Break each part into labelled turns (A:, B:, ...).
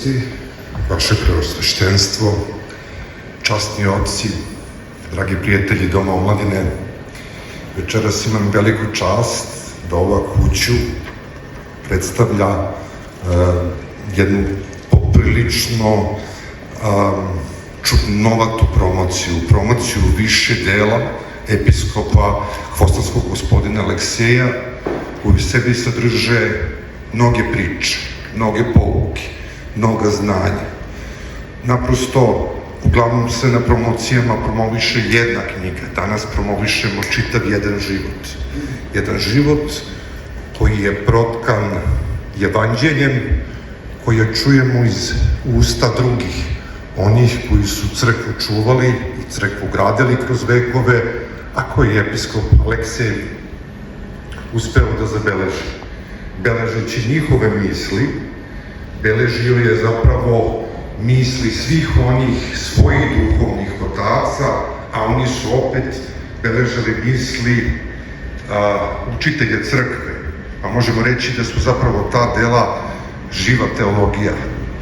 A: svetosti, vaše preosveštenstvo, časni oci, dragi prijatelji Doma omladine, večeras imam veliku čast da ova kuću predstavlja jednu poprilično čudnovatu promociju više dela episkopa Hvostanskog gospodina Alekseja, koji u sebi sadrže mnoge priče, mnoge pouke, mnoga znanja. Naprosto, uglavnom se na promocijama promoviše jedna knjiga. Danas promovišemo čitav jedan život. Jedan život koji je protkan evanđeljem, koje čujemo iz usta drugih, onih koji su crkvu čuvali i crkvu gradili kroz vekove, a koji je episkop Aleksej uspeo da zabeleži. Beležeći njihove misli, beležio je zapravo misli svih onih svojih duhovnih otaca, a oni su opet beležili misli učitelja crkve. Pa možemo reći da su zapravo ta dela živa teologija,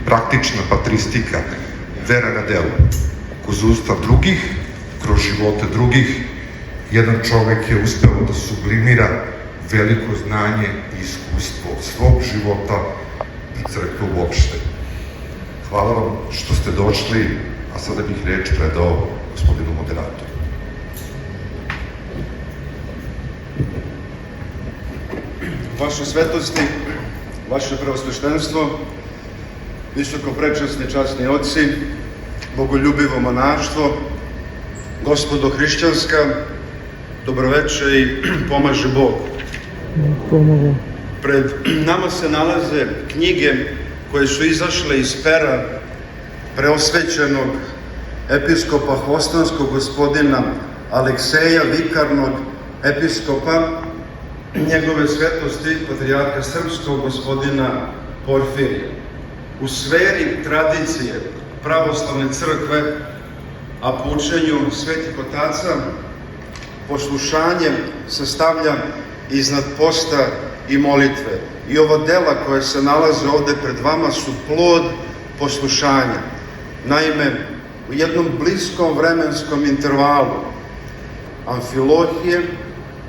A: praktična patristika, vera na delu. Kroz usta drugih, kroz živote drugih, jedan čovek je uspeo da sublimira veliko znanje i iskustvo svog života i crkve uopšte. Hvala vam što ste došli, a sada bih reč predao gospodinu moderatoru.
B: Vaše svetosti, vaše preosveštenstvo, visoko prečasni časni oci, bogoljubivo monaštvo, gospodo hrišćanska, dobroveče i pomaže Bog. Pred nama se nalaze knjige koje su izašle iz pera preosvećenog episkopa Hvostanskog gospodina Alekseja, vikarnog episkopa njegove svetosti, patrijarha srpskog gospodina Porfirija. U sferi tradicije pravoslavne crkve, a po učenju svetih otaca, poslušanje se stavlja iznad posta i molitve. I ova dela koja se nalaze ovde pred vama su plod poslušanja. Naime, u jednom bliskom vremenskom intervalu Amfilohije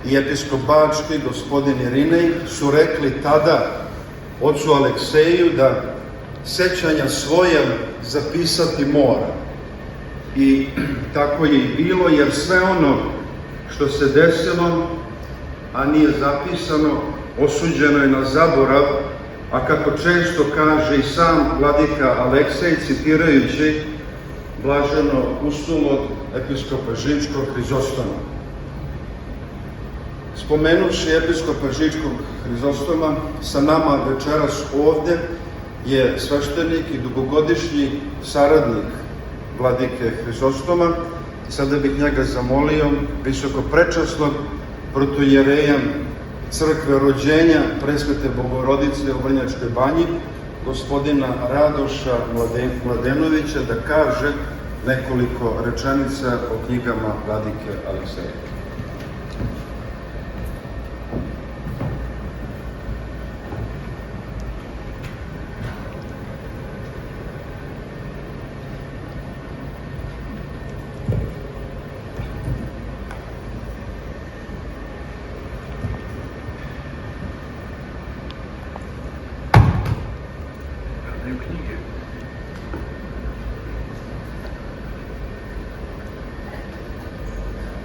B: i episkop Bački, gospodin Irinej, su rekli tada ocu Alekseju da sećanja svoja zapisati mora. I tako je i bilo, jer sve ono što se desilo, a nije zapisano, osuđeno je na zaborav, a kako često kaže i sam vladika Aleksej, citirajući blaženo ustulog episkopa Žičkog Hrizostoma. Spomenuši episkopa Žičkog Hrizostoma, sa nama večeras ovde je sveštenik i dugogodišnji saradnik vladike Hrizostoma. Sada bih njega zamolio, visoko prečasnog protoijereja crkve rođenja Presvete Bogorodice u Vrnjačkoj banji, gospodina Radoša Mladenovića, da kaže nekoliko rečenica o knjigama vladike Alekseja.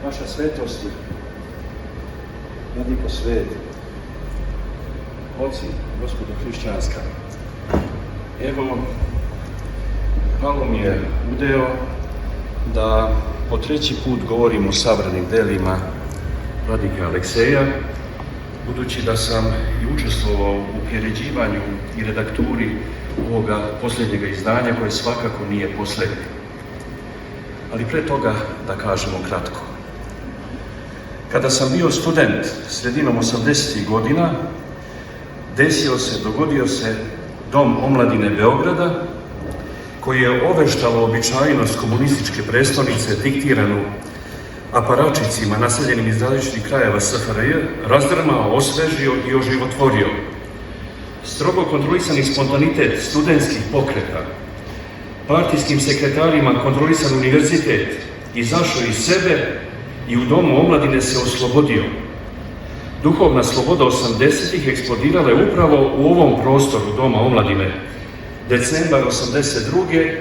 C: Vaša svetosti, vladiko svet, oci, gospodo hrišćanska, evo, malo mi je udeo da po treći put govorim o sabranim delima vladike Alekseja, budući da sam i učestvovao u priređivanju i redakturi ovoga posljednjega izdanja, koje svakako nije posljednje. Ali pre toga da kažemo kratko. Kada sam bio student sredinom 80. godina, dogodio se Dom omladine Beograda, koji je oveštalo običajnost komunističke prestonice diktiranu aparačicima naseljenim iz različitih krajeva SFRJ, razdrmao, osvežio i oživotvorio. strogo kontrolisani spontanitet studentskih pokreta, partijskim sekretarima kontrolisan univerzitet, izašao iz sebe i u Domu omladine se oslobodio. Duhovna sloboda 80-ih eksplodirala je upravo u ovom prostoru Doma omladine. Decembar 82.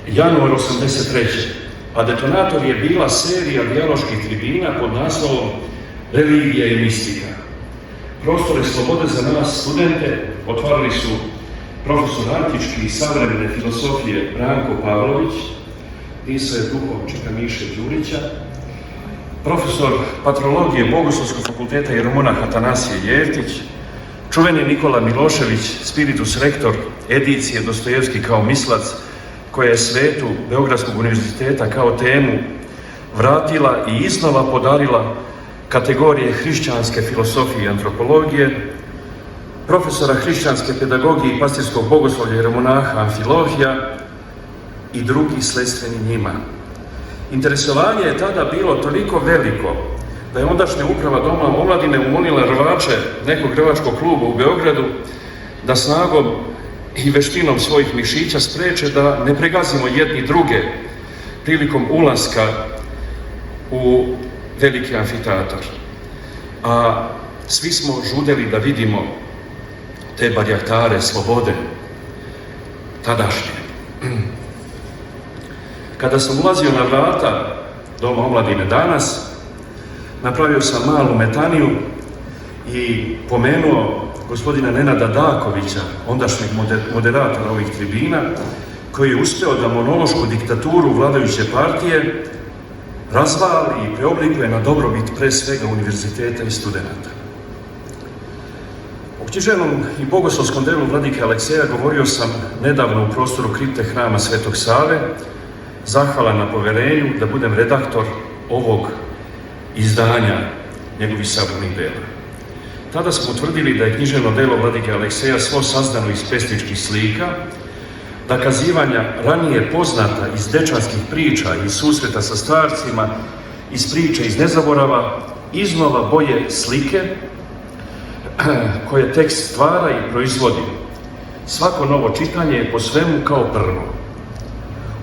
C: januar 83. A detonator je bila serija dijaloških tribina pod naslovom Religija i mistika. Prostore slobode za nas studente otvarali su profesor antički i savremene filosofije Branko Pavlović, pisao je duhom Čika Miše Đurića, profesor patrologije Bogoslovskog fakulteta jeromonah Atanasije Jeftić, čuveni Nikola Milošević, spiritus rektor edicije Dostojevski kao mislac, koja je svetu Beogradskog univerziteta kao temu vratila i iznova podarila kategorije hrišćanske filosofije i antropologije, profesora hrišćanske pedagogije i pastirskog bogoslovlja jeromonaha Amfilohija i drugi sledstveni njima. Interesovanje je tada bilo toliko veliko da je ondašnja uprava Doma omladine umolila rvače nekog rvačkog kluba u Beogradu da snagom i veštinom svojih mišića spreče da ne pregazimo jedni druge prilikom ulaska u veliki amfiteatar. A svi smo žudeli da vidimo te barjaktare slobode tadašnje. Kada sam ulazio na vrata Doma omladine danas, napravio sam malu metaniju i pomenuo gospodina Nenada Dakovića, ondašnjeg moderatora ovih tribina, koji je uspeo da monološku diktaturu vladajuće partije razvali i preoblikuje na dobrobit pre svega univerziteta i studenata. O književnom i bogoslovskom delu vladike Alekseja govorio sam nedavno u prostoru kripte hrama Svetog Save, zahvalan na poverenju da budem redaktor ovog izdanja njegovih sabornih dela. Tada smo utvrdili da je književno delo vladike Alekseja svo sazdano iz pesničkih slika, da kazivanja ranije poznata iz dečanskih priča i susreta sa starcima, iz priče iz nezaborava, iznova boje slike koje tekst stvara i proizvodi. Svako novo čitanje je po svemu kao prvo.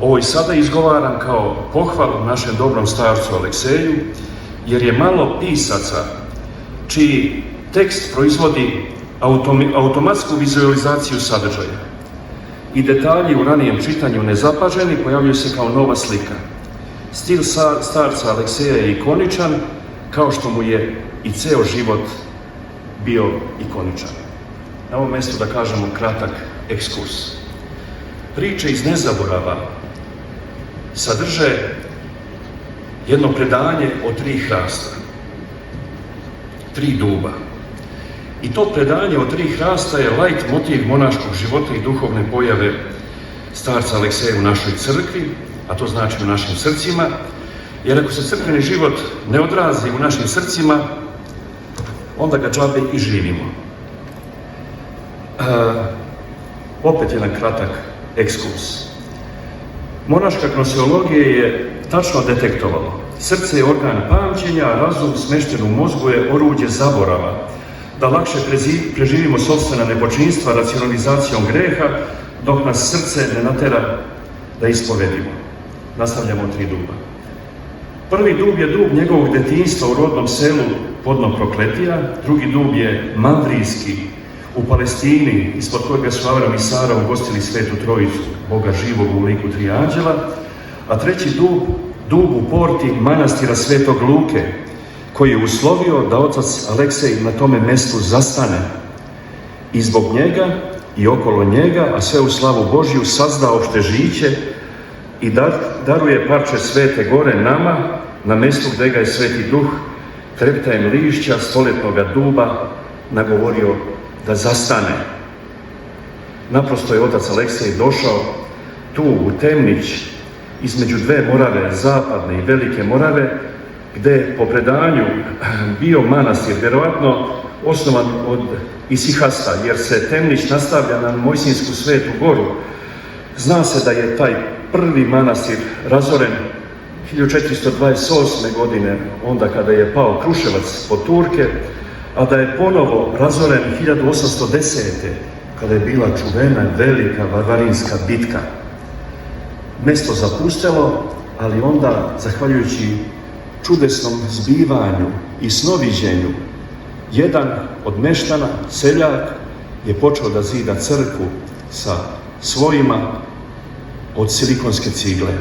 C: Ovo i sada izgovaram kao pohvalu našem dobrom starcu Alekseju, jer je malo pisaca čiji tekst proizvodi automatsku vizualizaciju sadržaja i detalji u ranijem čitanju nezapaženi pojavljuju se kao nova slika. Stil starca Alekseja je ikoničan, kao što mu je i ceo život bio ikoničan. Na ovom mjestu da kažemo kratak ekskurs. Priče iz nezaborava sadrže jedno predanje o 3 hrasta, 3 duba. I to predanje o 3 hrasta je lajt motiv monaškog života i duhovne pojave starca Alekseja u našoj crkvi, a to znači u našim srcima, jer ako se crkveni život ne odrazi u našim srcima, onda ga džabe i živimo. Opet jedan kratak ekskurs. Monaška gnoseologija je tačno detektovalo. Srce je organ pamćenja, a razum smešten u mozgu je oruđe zaborava, da lakše preživimo sopstvena nepočinstva racionalizacijom greha, dok nas srce ne natera da ispovedimo. Nastavljamo 3 duba. Prvi dub je dub njegovog detinjstva u rodnom selu Podno Prokletija, drugi dub je Mandrijski u Palestini, ispod kojega su Avram i Sara ugostili Svetu Trojicu, Boga živog u liku 3 anđela, a treći dub u porti manastira Svetog Luke, koji je uslovio da otac Aleksej na tome mestu zastane i zbog njega i okolo njega, a sve u slavu Božju, sazda opštežiće i daruje parče Svete Gore nama, na mestu gde ga je Sveti Duh treptajem lišća stoljetnoga duba nagovorio da zastane. Naprosto je otac Aleksej došao tu u Temnić, između 2 Morave, Zapadne i Velike Morave, gde je po predanju bio manastir, vjerovatno osnovan od Isihasta, jer se Temnić nastavlja na Mojsinsku Svetu Goru. Zna se da je taj prvi manastir razoren 1428. godine, onda kada je pao Kruševac pod Turke, a da je ponovo razoren 1810. kada je bila čuvena velika varvarinska bitka. Mesto zapustelo, ali onda, zahvaljujući čudesnom zbivanju i snoviđenju, jedan od meštana, seljak, je počeo da zida crkvu sa svojima od silikonske cigle.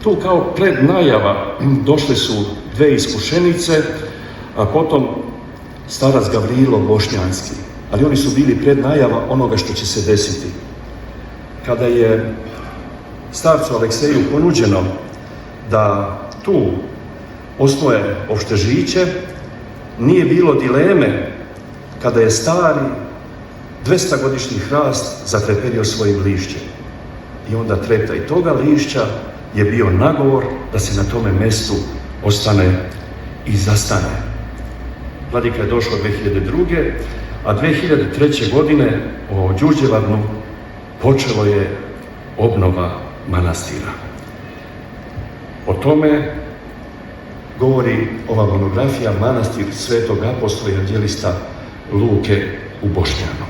C: Tu kao prednajava došle su dve iskušenice, a potom starac Gavrilo Bošnjanski. Ali oni su bili prednajava onoga što će se desiti. Kada je starcu Alekseju ponuđeno da tu osnuje opštežiće, nije bilo dileme kada je stari 200-godišnji hrast zatreperio svojim lišćem. I onda treptaj toga lišća je bio nagovor da se na tome mestu ostane i zastane. Vladika je došao 2002. a 2003. godine o Đurđevadnu počelo je obnova manastira. O tome govori ova monografija Manastir Svetog apostola i evanđelista Luke u Bošnjanu.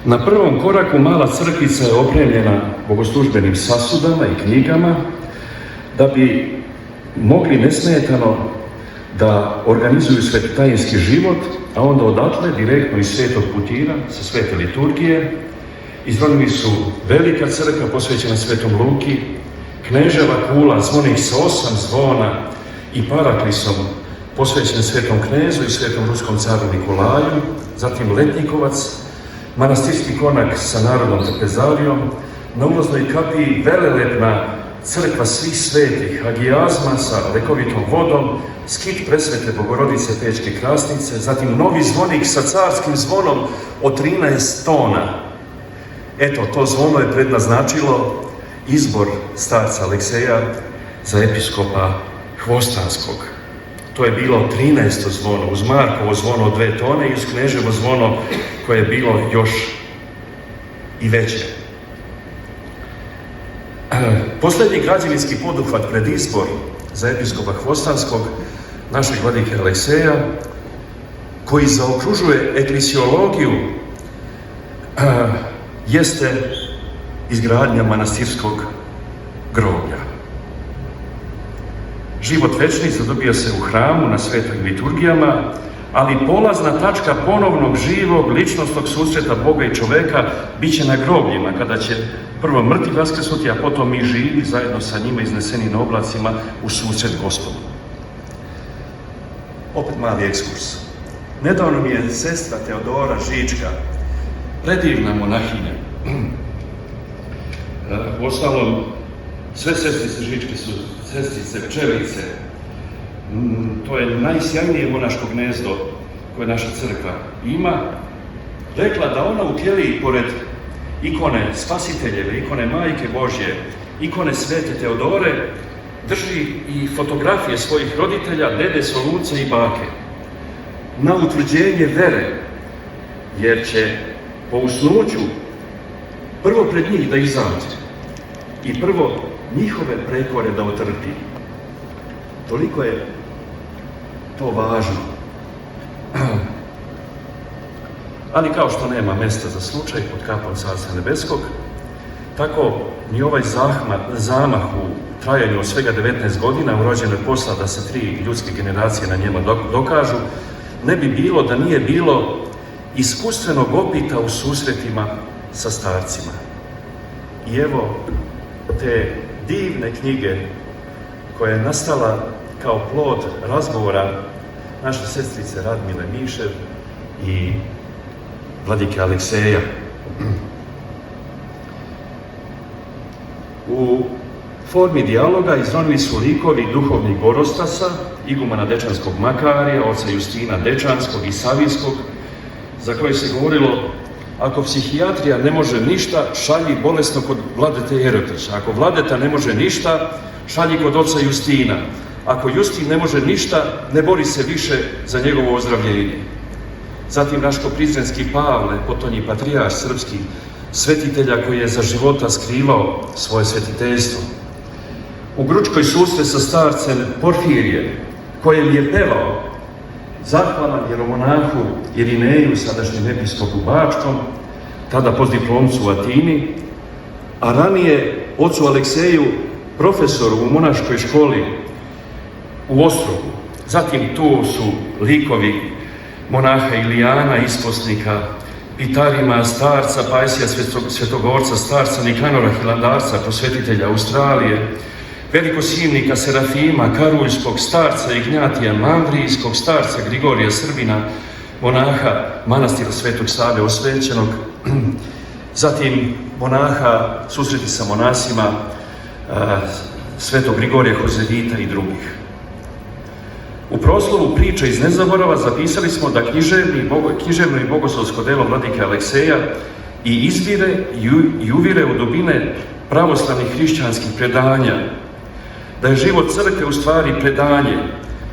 C: Na prvom koraku mala crkvica je opremljena bogoslužbenim sasudama i knjigama da bi mogli nesmetano da organizuju svetotajinski život, a onda odatle direktno iz Svetog Putira, sa Svete liturgije, izronili su velika crkva posvećena Svetom Luki, kneževa kula zvonih sa 8 zvona i paraklisom posvećen Svetom knezu i Svetom ruskom caru Nikolaju, zatim letnjikovac, manastirski konak sa narodnom trpezarijom, na ulaznoj kapiji velelepna crkva svih svetih, agijazma sa lekovitom vodom, skit presvete Bogorodice Pečke Krasnice, zatim novi zvonik sa carskim zvonom od 13 tona. Eto, to zvono je prednaznačilo izbor starca Alekseja za episkopa Hvostanskog. To je bilo 13. zvono, uz Markovo zvono od 2 tone i uz kneževo zvono koje je bilo još i veće. Posljednji građevinski poduhvat pred izbor za episkopa Hvostanskog, našeg vladike Alekseja, koji zaokružuje eklesiologiju, jeste izgradnja manastirskog groblja. Život večni zadobija se u hramu na svetim liturgijama, ali polazna tačka ponovnog živog ličnostnog susreta Boga i čoveka bit će na grobljima, kada će prvo mrtvi vaskrsnuti, a potom mi živi zajedno sa njima izneseni na oblacima u susret Gospodu. Opet mali ekskurs. Nedavno mi je sestra Teodora Žička, predivna monahinja. Uostalom, sve sestrice Žičke su sestrice pčelice. To je najsjajnije monaško gnezdo koje naša crkva ima. Rekla da ona u keliji, pored ikone Spasiteljeve, ikone Majke Božje, ikone Svete Teodore, drži i fotografije svojih roditelja, dede Solunca i bake. Na utvrđenje vere, jer će po usnuću prvo pred njih da izađe i prvo njihove prekore da otrpi. Toliko je to važno. Ali kao što nema mesta za slučaj pod kapom Carstva Nebeskog, tako ni ovaj zamah u trajanju od svega 19 godina urođenoj posla da se 3 ljudske generacije na njema dokažu, ne bi bilo da nije bilo iskustvenog opita u susretima sa starcima. I evo te divne knjige koja je nastala kao plod razgovora naše sestrice Radmile Mišev i vladike Alekseja. U formi dijaloga izronili su likovi duhovnih Gorostasa, igumana Dečanskog Makarija, oca Justina Dečanskog i Savijskog, za koje se govorilo: ako psihijatrija ne može ništa, šalji bolesno kod vladete Jerotića. Ako vladeta ne može ništa, šalji kod oca Justina. Ako Justin ne može ništa, ne bori se više za njegovo ozdravljenje. Zatim Raško-Prizrenski Pavle, potonji patrijarh srpski, svetitelja koji je za života skrivao svoje svetiteljstvo. u Gručkoj susret sa starcem Porfirijem, kojem je pevao zahvalan jeromonahu Irineju, sadašnjem episkopu Bačkom, tada postdiplomcu u Atini, a ranije ocu Alekseju, profesoru u monaškoj školi u Ostrogu. Zatim tu su likovi monaha Ilijana, isposnika, Pitarima, starca, Pajsija, svetogorca, starca Nikanora, hilandarca, prosvetitelja Australije, velikosilnika Serafima, Karuljskog, starca Ignjatija Mandrijskog, starca Grigorija Srbina, monaha manastira Svetog Save Osvećenog, zatim monaha, susreti sa monasima Svetog Grigorija Hozevita i drugih. U proslovu priče iz nezaborava zapisali smo da književno i bogoslovsko delo vladike Alekseja i izvire i uvire u dubine pravoslavnih hrišćanskih predanja, da je život crkve u stvari predanje,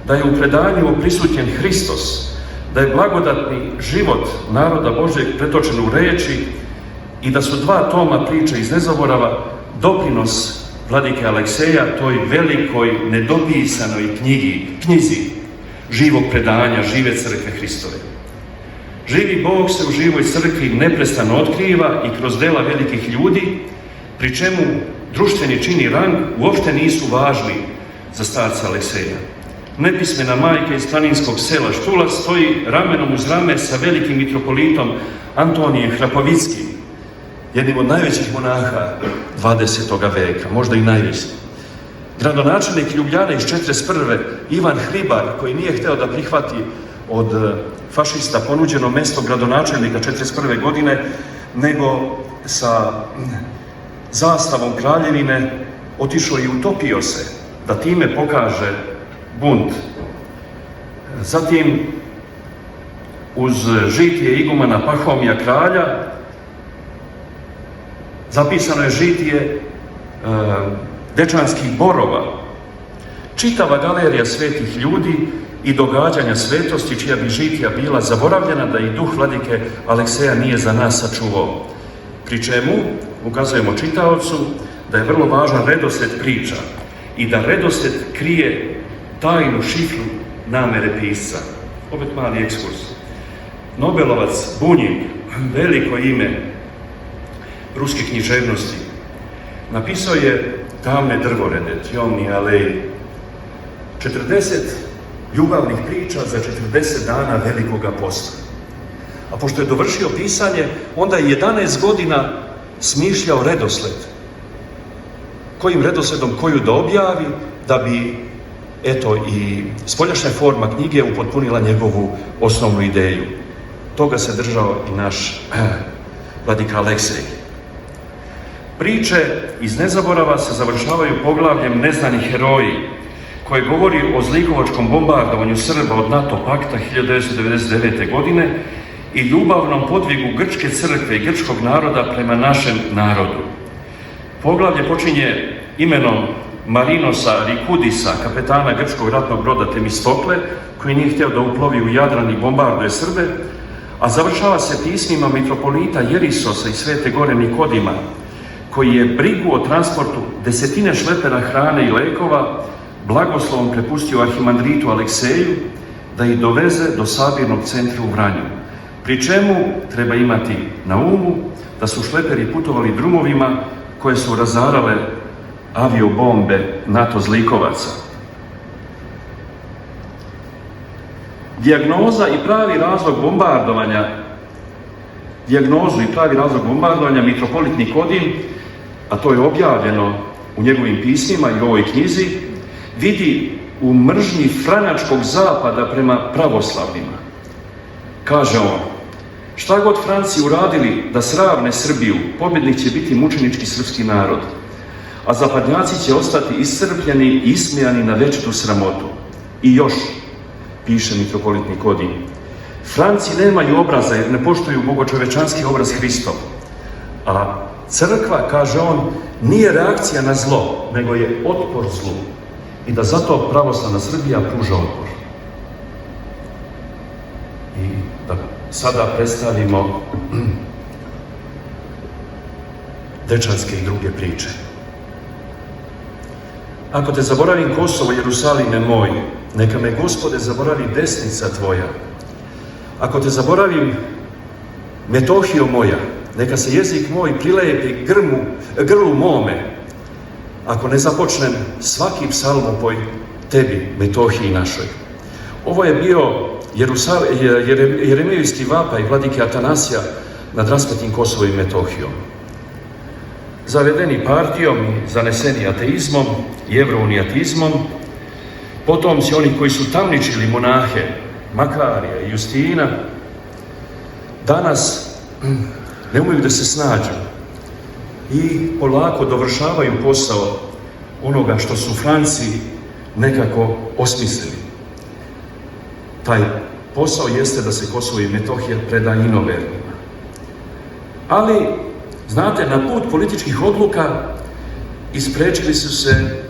C: da je u predanju prisutnjen Hristos, da je blagodatni život naroda Božjeg pretočen u reči i da su 2 toma priče iz nezaborava doprinos vladike Alekseja toj velikoj nedopisanoj knjizi živog predanja, žive crkve Hristove. Živi Bog se u živoj crkvi neprestano otkriva i kroz dela velikih ljudi, pri čemu društveni čin i rang uopšte nisu važni za starca Alekseja. Nepismena majka iz planinskog sela Štula stoji ramenom uz rame sa velikim mitropolitom Antonijem Hrapovickim, jednim od najvećih monaha 20. veka, možda i najveći. Gradonačelnik Ljubljane iz 41. Ivan Hribar, koji nije hteo da prihvati od fašista ponuđeno mesto gradonačelnika 41. godine, nego sa zastavom kraljevine otišao i utopio se, da time pokaže bunt. Zatim, uz žitije igumana Pahomija kralja, zapisano je žitije Dečanskih borova, čitava galerija svetih ljudi i događanja svetosti, čija bi žitija bila zaboravljena, da i duh vladike Alekseja nije za nas sačuvao. Pri čemu ukazujemo čitaocu da je vrlo važan redosled priča i da redosled krije tajnu šifru namere pisca. Opet mali ekskurs. Nobelovac Bunjik, veliko ime ruske književnosti, napisao je Tamne drvorede, Tjomni aleji, 40 ljubavnih priča za 40 dana velikoga posta. A pošto je dovršio pisanje, onda je 11 godina smišljao redosled. Kojim redosledom koju da objavi, da bi, eto, i spoljašnja forma knjige upotpunila njegovu osnovnu ideju. Toga se držao i naš vladika Aleksej. Priče iz nezaborava se završavaju poglavljem Neznani heroji, koje govori o zlikovačkom bombardovanju Srba od NATO pakta 1999. godine i ljubavnom podvigu grčke crkve i grčkog naroda prema našem narodu. Poglavlje počinje imenom Marinosa Rikudisa, kapetana grčkog ratnog broda Temistokle, koji nije htio da uplovi u Jadran i bombarduje Srbe, a završava se pismima mitropolita Jerisosa i Svete Gore Nikodima, koji je brigu o transportu desetine šlepera hrane i lekova blagoslovom prepustio arhimandritu Alekseju da ih doveze do sabirnog centra u Vranju. Pri čemu treba imati na umu da su šleperi putovali drumovima koje su razarale aviobombe NATO zlikovaca. Dijagnozu i pravi razlog bombardovanja mitropolit Nikodin, a to je objavljeno u njegovim pismima i u ovoj knjizi, vidi u mržnji franačkog zapada prema pravoslavnima. Kaže on: šta god Franci uradili da sravne Srbiju, pobjednik će biti mučenički srpski narod, a zapadnjaci će ostati iscrpljeni i ismijani na večitu sramotu. I još, piše mitropolit Nikodin, Franci nemaju obraza jer ne poštuju bogočovečanski obraz Hristov, a crkva, kaže on, nije reakcija na zlo, nego je otpor zlu i da zato pravoslavna Srbija pruža otpor. I da sada predstavimo dečanske i druge priče. Ako te zaboravim Kosovo, Jerusalime moj, neka me, Gospode, zaboravi desnica tvoja. Ako te zaboravim Metohijo moja, neka se jezik moj prilepi grlu mome. Ako ne započnem svaki psalmopoj tebi, Metohiji našoj. Ovo je bio Jeremijevski vapaj vladike Atanasija nad raspetim Kosovom i Metohijom. Zavedeni partijom, zaneseni ateizmom i evrounijatizmom, potomci oni koji su tamničili monahe Makarija i Justina, danas ne umeju da se snađu i polako dovršavaju posao onoga što su Franci nekako osmislili. Taj posao jeste da se Kosovo i Metohija preda inovernima. Ali, znate, na put političkih odluka isprečili su se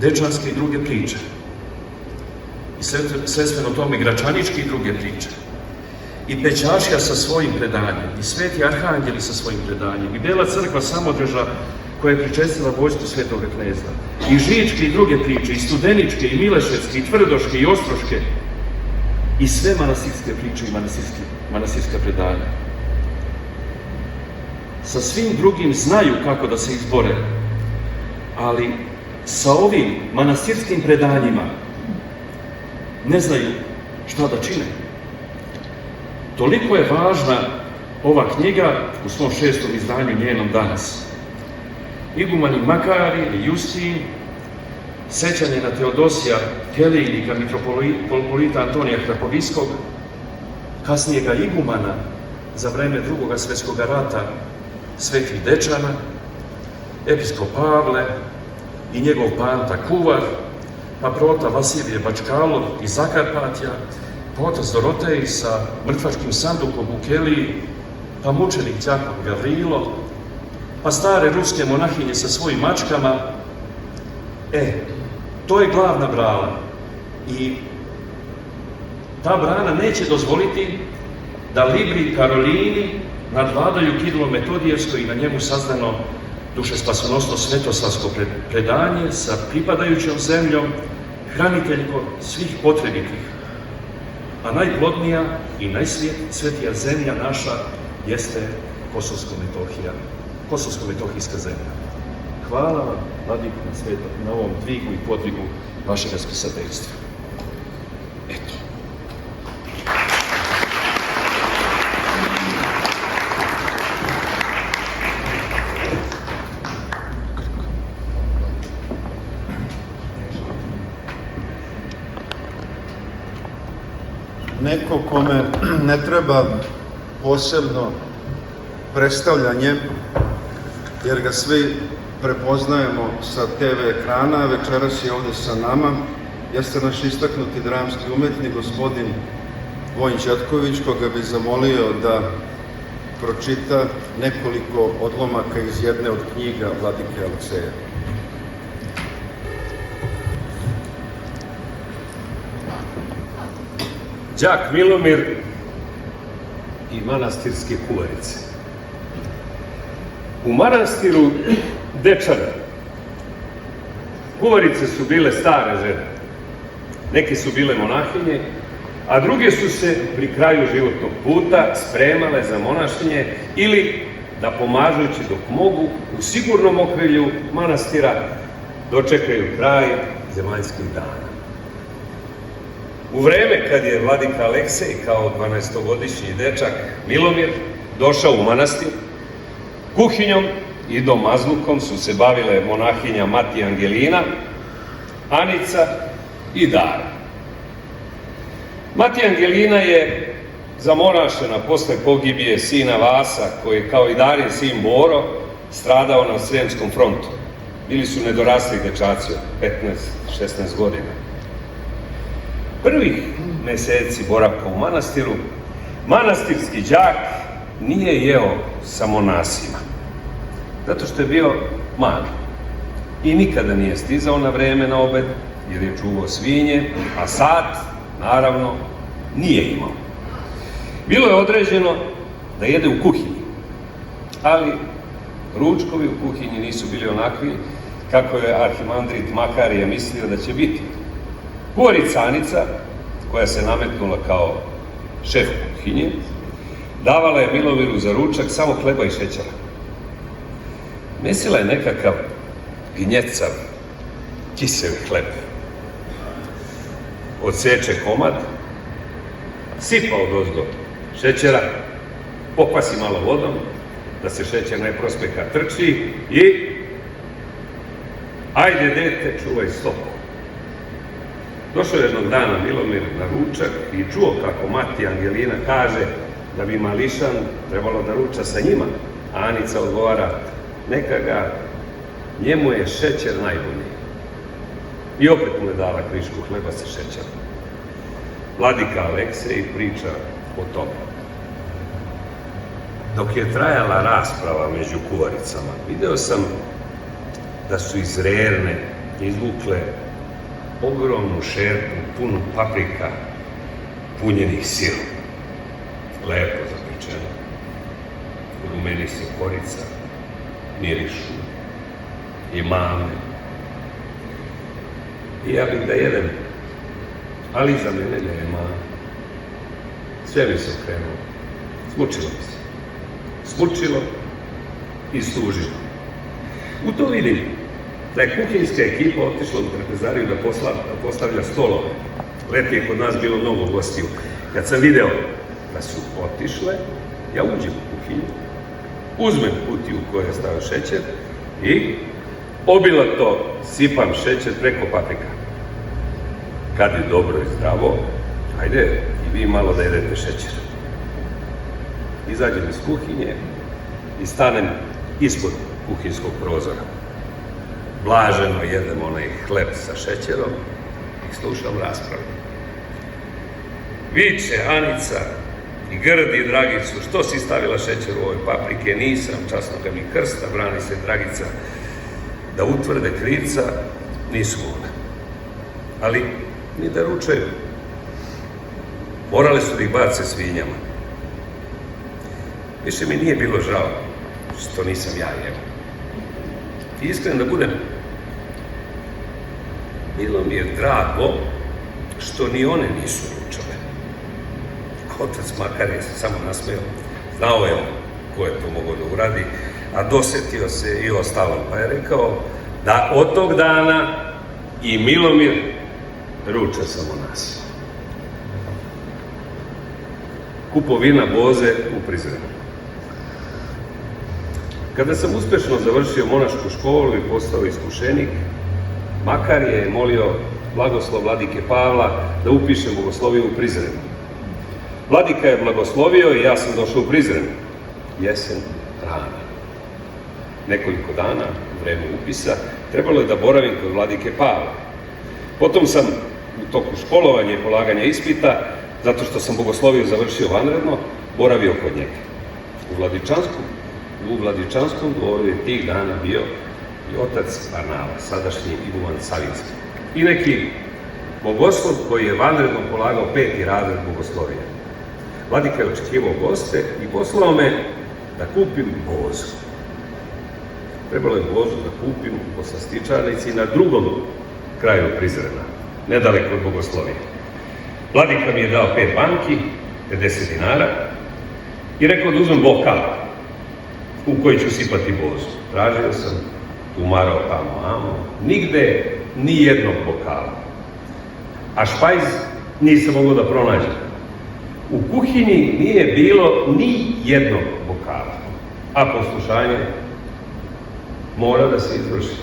C: dečanske i druge priče. I svedstveno tome gračaničke i druge priče. I Pećašija sa svojim predanjem, i Sveti Arhangeli sa svojim predanjem, i Bela crkva Samodreža koja je pričestila vojsku Svetoga kneza, i Žičke i druge priče, i Studeničke, i Mileševske, i Tvrdoške, i Ostroške, i sve manastirske priče i manastirska predanja. Sa svim drugim znaju kako da se izbore, ali sa ovim manastirskim predanjima ne znaju šta da čine. Toliko je važna ova knjiga u svom 6. izdanju njenom danas. Igumani Makari i Justin, sećanje na Teodosija Kelijnika, mitropolita Antonija Hrapoviskog, kasnijega igumana za vreme Drugog svjetskog rata Svetih Dečana, episkop Pavle i njegov panta Kuvar, pa prota Vasilije Bačkalov iz Zakarpatja, pa otac Dorotej sa mrtvačkim sandukom u Keliji, pa mučenik đakon Gavrilo, pa stare ruske monahinje sa svojim mačkama. To je glavna brana. I ta brana neće dozvoliti da Libri Karolini nadvladaju Kirilo-Metodijevsko i na njemu sazdano dušespasonosno svetoslavsko predanje sa pripadajućom zemljom, hraniteljko svih potrebitih. A najplodnija i najsvetija zemlja naša jeste Kosovsko-Metohijska zemlja. Hvala vam, Vladiko, na ovom dvigu i podvigu vašega spisateljstva. Eto.
B: Neko kome ne treba posebno predstavljanje, jer ga svi prepoznajemo sa TV ekrana, večeras je ovde sa nama, jeste naš istaknuti dramski umetnik, gospodin Vojin Ćetković, koga bi zamolio da pročita nekoliko odlomaka iz jedne od knjiga vladike Alekseja.
D: Đak Milomir i manastirske kuvarice. U manastiru Dečana kuvarice su bile stare žene. Neke su bile monahinje, a druge su se pri kraju životnog puta spremale za monašinje ili da pomažući dok mogu u sigurnom okrilju manastira dočekaju kraj zemaljskih dana. U vreme kad je vladika Aleksej kao 12-godišnji dečak Milomir došao u manastir, kuhinjom i domazlukom su se bavile monahinja Mati Angelina, Anica i Dara. Mati Angelina je zamonašena posle pogibije sina Vasa, koji je kao i Darin sin Boro stradao na Sremskom frontu. Bili su nedorasli dečaci od 15-16 godina. Prvih meseci boravka u manastiru, manastirski đak nije jeo sa monasima, zato što je bio mali i nikada nije stizao na vreme na obed, jer je čuvao svinje, a sat, naravno, nije imao. Bilo je određeno da jede u kuhinji, ali ručkovi u kuhinji nisu bili onakvi kako je arhimandrit Makarije mislio da će biti. Kuvarica Anica, koja se nametnula kao šef kuhinje, davala je Milomiru za ručak samo hleba i šećera. Mesila je nekakav gnjecav, kiseli hleb. Odseče komad, sipa odozdo šećera, pokvasi malo vodom, da se šećer ne prospeka, trči i ajde dete, čuvaj stopu. Došao jednog dana Milomir na ručak i čuo kako mati Angelina kaže da bi mališan trebalo da ruča sa njima. A Anica odgovara, neka ga, njemu je šećer najbolji. I opet mu je dala krišku hleba sa šećerom. Vladika Aleksej priča o tome. Dok je trajala rasprava među kuvaricama, video sam da su iz rerne izvukle ogromnu šerpu punu paprika punjenih sirom. Lepo zapečeno. Rumeni se korica, mirišu i mame. I ja bih da jedem, ali za mene nema. Sve mi se okrenulo. Smučilo mi se. Smučilo i stužilo. U to vidim da je kuhinjska ekipa otišla u trpezariju da postavlja stolove. Leti je kod nas bilo mnogo gostiju. Kad sam video da su otišle, ja uđem u kuhinju, uzmem kutiju u kojoj je stavio šećer i obilato sipam šećer preko paprika. Kad je dobro i zdravo, ajde i vi malo da jedete šećer. Izađem iz kuhinje i stanem ispod kuhinjskog prozora. Blaženo jedem onaj hleb sa šećerom i slušam raspravu. Viče Anica i grdi Dragicu, što si stavila šećer u ove paprike? Nisam, časno ga mi krsta, brani se Dragica. Da utvrde krivca, nisu mogli. Ali ni da ručaju. Morali su da ih bace svinjama. Više mi nije bilo žao što nisam ja jeo. I iskren da budem, bilo mi je drago što ni one nisu ručale. Otac Makarije se samo nasmeo. Znao je on ko je to mogao da uradi, a dosetio se i ostalom. Pa je rekao da od tog dana i Milomir ruča samo nas. Kupovina Boze u Prizrenu. Kada sam uspešno završio monašku školu i postao iskušenik, Makarije je molio blagoslov vladike Pavla da upišem bogosloviju u Prizrenu. Vladika je blagoslovio i ja sam došao u Prizren. Jesen rana. Nekoliko dana, u vreme upisa, trebalo je da boravim kod vladike Pavla. Potom sam u toku školovanja i polaganja ispita, zato što sam bogosloviju završio vanredno, boravio kod njega. U Vladičanskom dvoru je tih dana bio i otac Varnava, sadašnji Ivan Savinski. I neki bogoslov koji je vanredno polagao 5. razred bogoslovija. Vladika je očekivao goste i poslao me da kupim Bozu. Trebalo je Bozu da kupim po slastičarnici na drugom kraju Prizrena, nedaleko od bogoslovija. Vladika mi je dao 5 banki, 50 dinara i rekao da uzmem bokal u koji ću sipati Bozu. Tražio sam, umarao tamo, nigde ni jednog bokala. A špajz nisam mogao da pronađem. U kuhinji nije bilo ni jednog bokala, a poslušanje mora da se izvrši.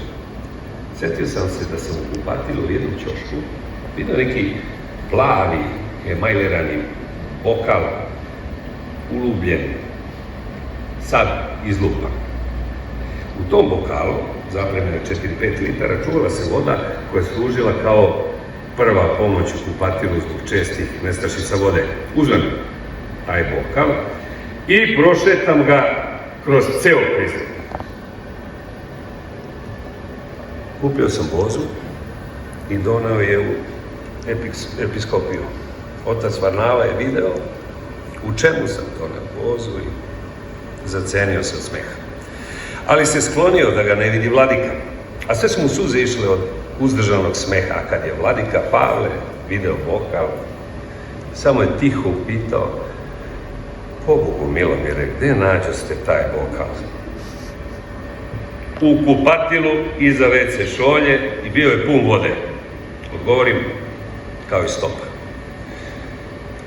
D: Sjetio sam se da sam u kupatilu u jednom ćošku vidio neki plavi, emajlerani bokal, ulubljen, sad izlupan. U tom bokalu, zapremljeno 4-5 litara, čuvala se voda koja je služila kao prva pomoć u kupatilu zbog čestih nestašica vode. Uzmem taj bokal i prošetam ga kroz ceo Prizren. Kupio sam Bozu i doneo je u episkopiju. Otac Varnava je video u čemu sam doneo Bozu i zacenio sam smeha. Ali se sklonio da ga ne vidi vladika. A sve su mu suze išle od uzdržanog smeha, a kad je vladika Pavle video bokal, samo je tiho upitao: "Pobogu Milomire, gde nađoste taj bokal?" "U kupatilu iza WC šolje i bio je pun vode." Odgovorim kao i stoka.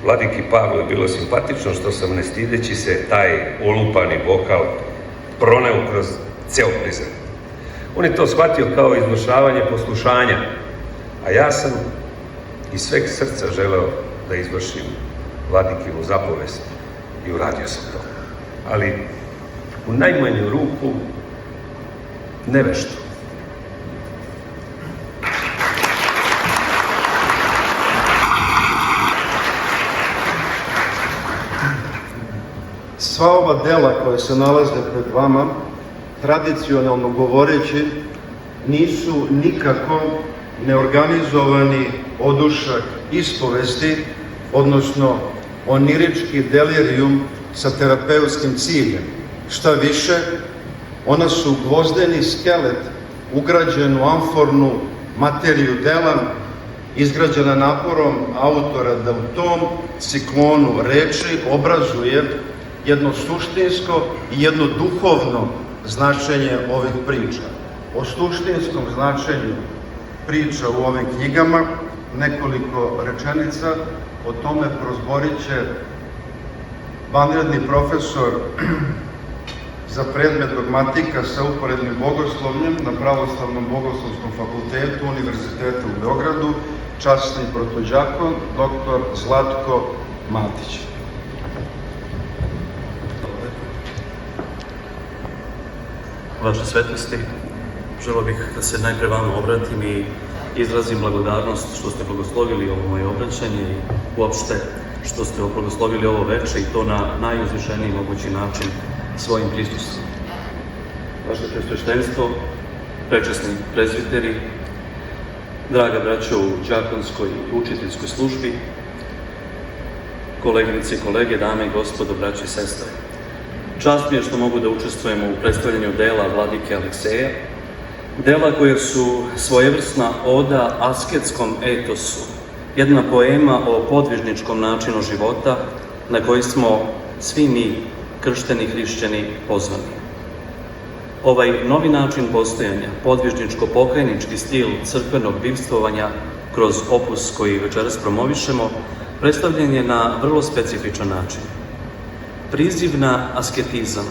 D: Vladiki Pavlu je bilo simpatično što sam, ne stideći se, taj olupani bokal proneo kroz ceo prizor. On je to shvatio kao izvršavanje poslušanja, a ja sam iz sveg srca želeo da izvršim vladikinu zapovest i uradio sam to. Ali u najmanju ruku nevešto.
B: Sva ova dela koja se nalaze pred vama, tradicionalno govoreći, nisu nikako neorganizovani odušak ispovesti, odnosno onirički delirijum sa terapeutskim ciljem. Šta više, ona su gvozdeni skelet ugrađen u amfornu materiju dela, izgrađena naporom autora da u tom ciklonu reči obrazuje jedno suštinsko i jedno duhovno značenje ovih priča. O suštinskom značenju priča u ovim knjigama nekoliko rečenica, o tome prozborit će vanredni profesor za predmet dogmatika sa uporednim bogoslovljem na Pravoslavnom bogoslovskom fakultetu Univerziteta u Beogradu, časni protođakon, dr. Zlatko Matić.
E: Vaše svetlosti, želeo bih da se najpre vama obratim i izrazim blagodarnost što ste blagoslovili ovo moje obraćanje i uopšte što ste blagoslovili ovo veče i to na najuzvišeniji mogući način svojim Hristusom. Vaše presveštenstvo, prečasni prezbiteri, draga braćo u đakonskoj i učiteljskoj službi, koleginice i kolege, dame i gospodo, braće i sestre. Čast mi je što mogu da učestvujemo u predstavljanju dela vladike Alekseja, dela koje su svojevrsna oda asketskom etosu, jedna poema o podvižničkom načinu života na koji smo svi mi, kršteni hrišćani, pozvani. Ovaj novi način postojanja, podvižničko-pokajnički stil crkvenog bivstvovanja kroz opus koji večeras promovišemo, predstavljen je na vrlo specifičan način. Priziv na asketizam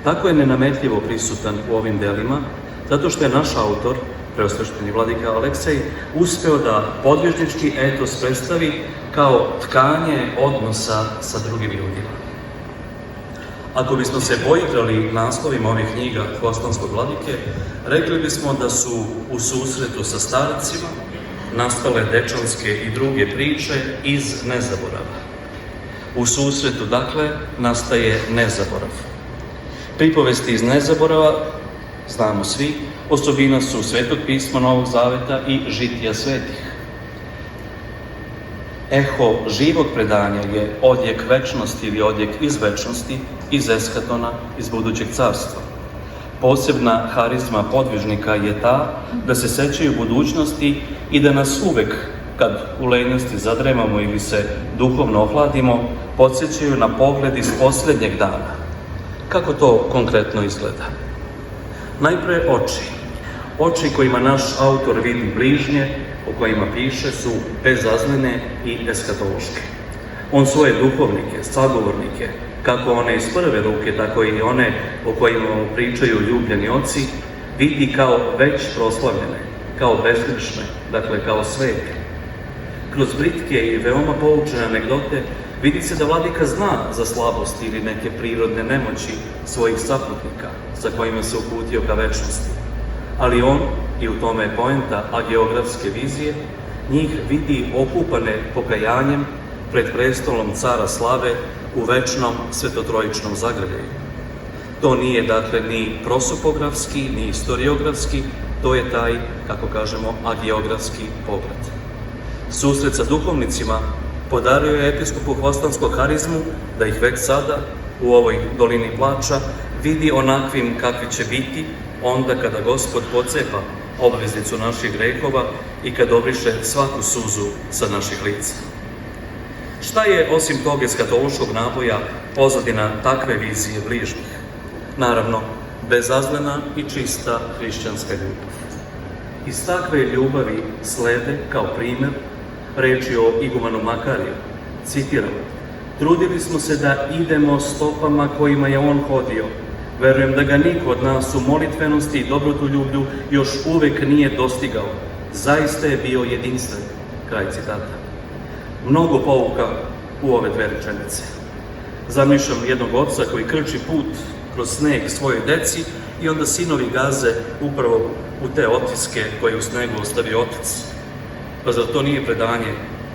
E: tako je nenametljivo prisutan u ovim delima, zato što je naš autor, preosvešteni vladika Aleksej, uspeo da podvižnički etos predstavi kao tkanje odnosa sa drugim ljudima. Ako bismo se poigrali naslovima ovih knjiga Hvostanskog vladike, rekli bismo da su u susretu sa starcima nastale dečanske i druge priče iz nezaborava. U susretu, dakle, nastaje nezaborav. Pripovesti iz nezaborava, znamo svi, osobina su Svetog pisma Novog Zaveta i žitija svetih. Eho živog predanja je odjek večnosti ili odjek iz večnosti, iz eskatona, iz budućeg carstva. Posebna harizma podvižnika je ta da se sećaju budućnosti i da nas uvek, kad u lenjosti zadremamo ili se duhovno ohladimo, podsjećaju na pogled iz poslednjeg dana. Kako to konkretno izgleda? Najpre oči. Oči kojima naš autor vidi bližnje, o kojima piše, su bezazlene i eskatološke. On svoje duhovnike, sagovornike, kako one iz prve ruke, tako i one o kojima mu pričaju ljubljeni oci, vidi kao već proslavljene, kao bezgrešne, dakle kao svete. Kroz britke i veoma poučene anegdote vidi se da vladika zna za slabosti ili neke prirodne nemoći svojih saputnika sa kojima se uputio ka večnosti. Ali on, i u tome je poenta ageografske vizije, njih vidi okupane pokajanjem pred prestolom cara slave u večnom svetotrojičnom zagrljaju. To nije, dakle, ni prosopografski, ni historiografski, to je taj, kako kažemo, ageografski pogled. Susret sa duhovnicima podario je episkopu Hvostanskog harizmu da ih već sada, u ovoj dolini plača, vidi onakvim kakvi će biti onda kada Gospod pocepa obveznicu naših grehova i kad obriše svaku suzu sa naših lica. Šta je, osim tog eskatološkog naboja, pozadina takve vizije bližnjih? Naravno, bezazlena i čista hrišćanska ljubav. Iz takve ljubavi slede, kao primjer, reči o igumanu Makariju. Citiram: "Trudili smo se da idemo stopama kojima je on hodio. Verujem da ga niko od nas u molitvenosti i dobrotoljublju još uvek nije dostigao. Zaista je bio jedinstven." Kraj citata. Mnogo pouka u ove dve rečenice. Zamišljam jednog oca koji krči put kroz sneg svojoj deci i onda sinovi gaze upravo u te otiske koje u snegu ostavi otac. Pa zar to nije predanje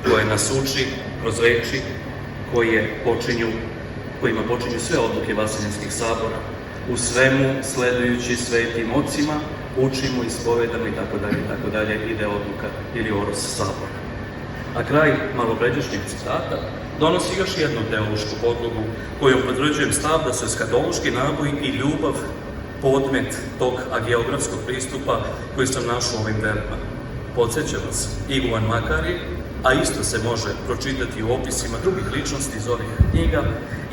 E: koje nas uči kroz reči kojima počinju sve odluke vaseljenskih sabora? U svemu, sledujući svetim ocima, učimo, ispovedamo itd. Ide odluka ili oros sabora. A kraj malopređašnjeg citata donosi još jednu teološku podlogu kojom potvrđujem stav da su eskatološki naboj i ljubav podmet tog agiografskog pristupa koji sam našao u ovim delima. Podsjećam vas, iguman Makarij, a isto se može pročitati u opisima drugih ličnosti iz ovih knjiga,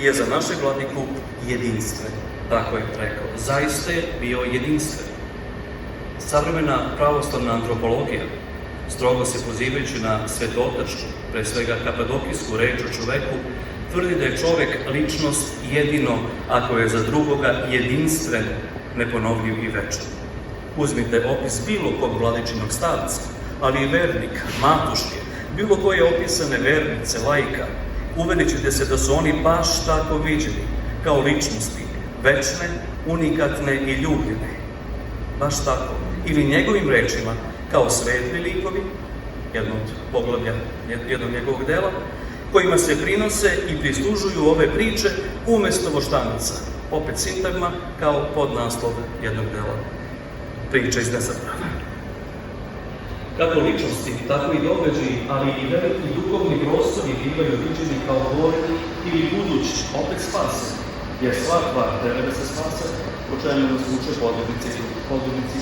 E: je za našeg vladiku jedinstven. Tako je rekao. Zaista je bio jedinstven. Savremena pravoslavna antropologija, strogo se pozivajući na svetotačku, pre svega kapadokijsku reč o čoveku, tvrdi da je čovek ličnost jedino ako je za drugoga jedinstven, neponovljiv i večan. Uzmite opis bilo kog vladičinog starca, ali i vernika, matuške, bilo koje opisane vernice, laika, uverit ćete se da su oni baš tako viđeni, kao ličnosti, večne, unikatne i ljubljene. Baš tako. Ili njegovim rečima, kao svetli likovi, jedno od poglavlja jednog njegovog dela, kojima se prinose i prislužuju ove priče umesto voštanica. Opet sintagma kao podnaslov jednog dela. Priča iz nezaprava. Kako ličnosti, tako i događaji, ali i veliki duhovni prostori bivaju viđeni kao govoreni ili budući, opet spaseni. Jer sva tvar treba da se spase, po čemu nas uče podobnici,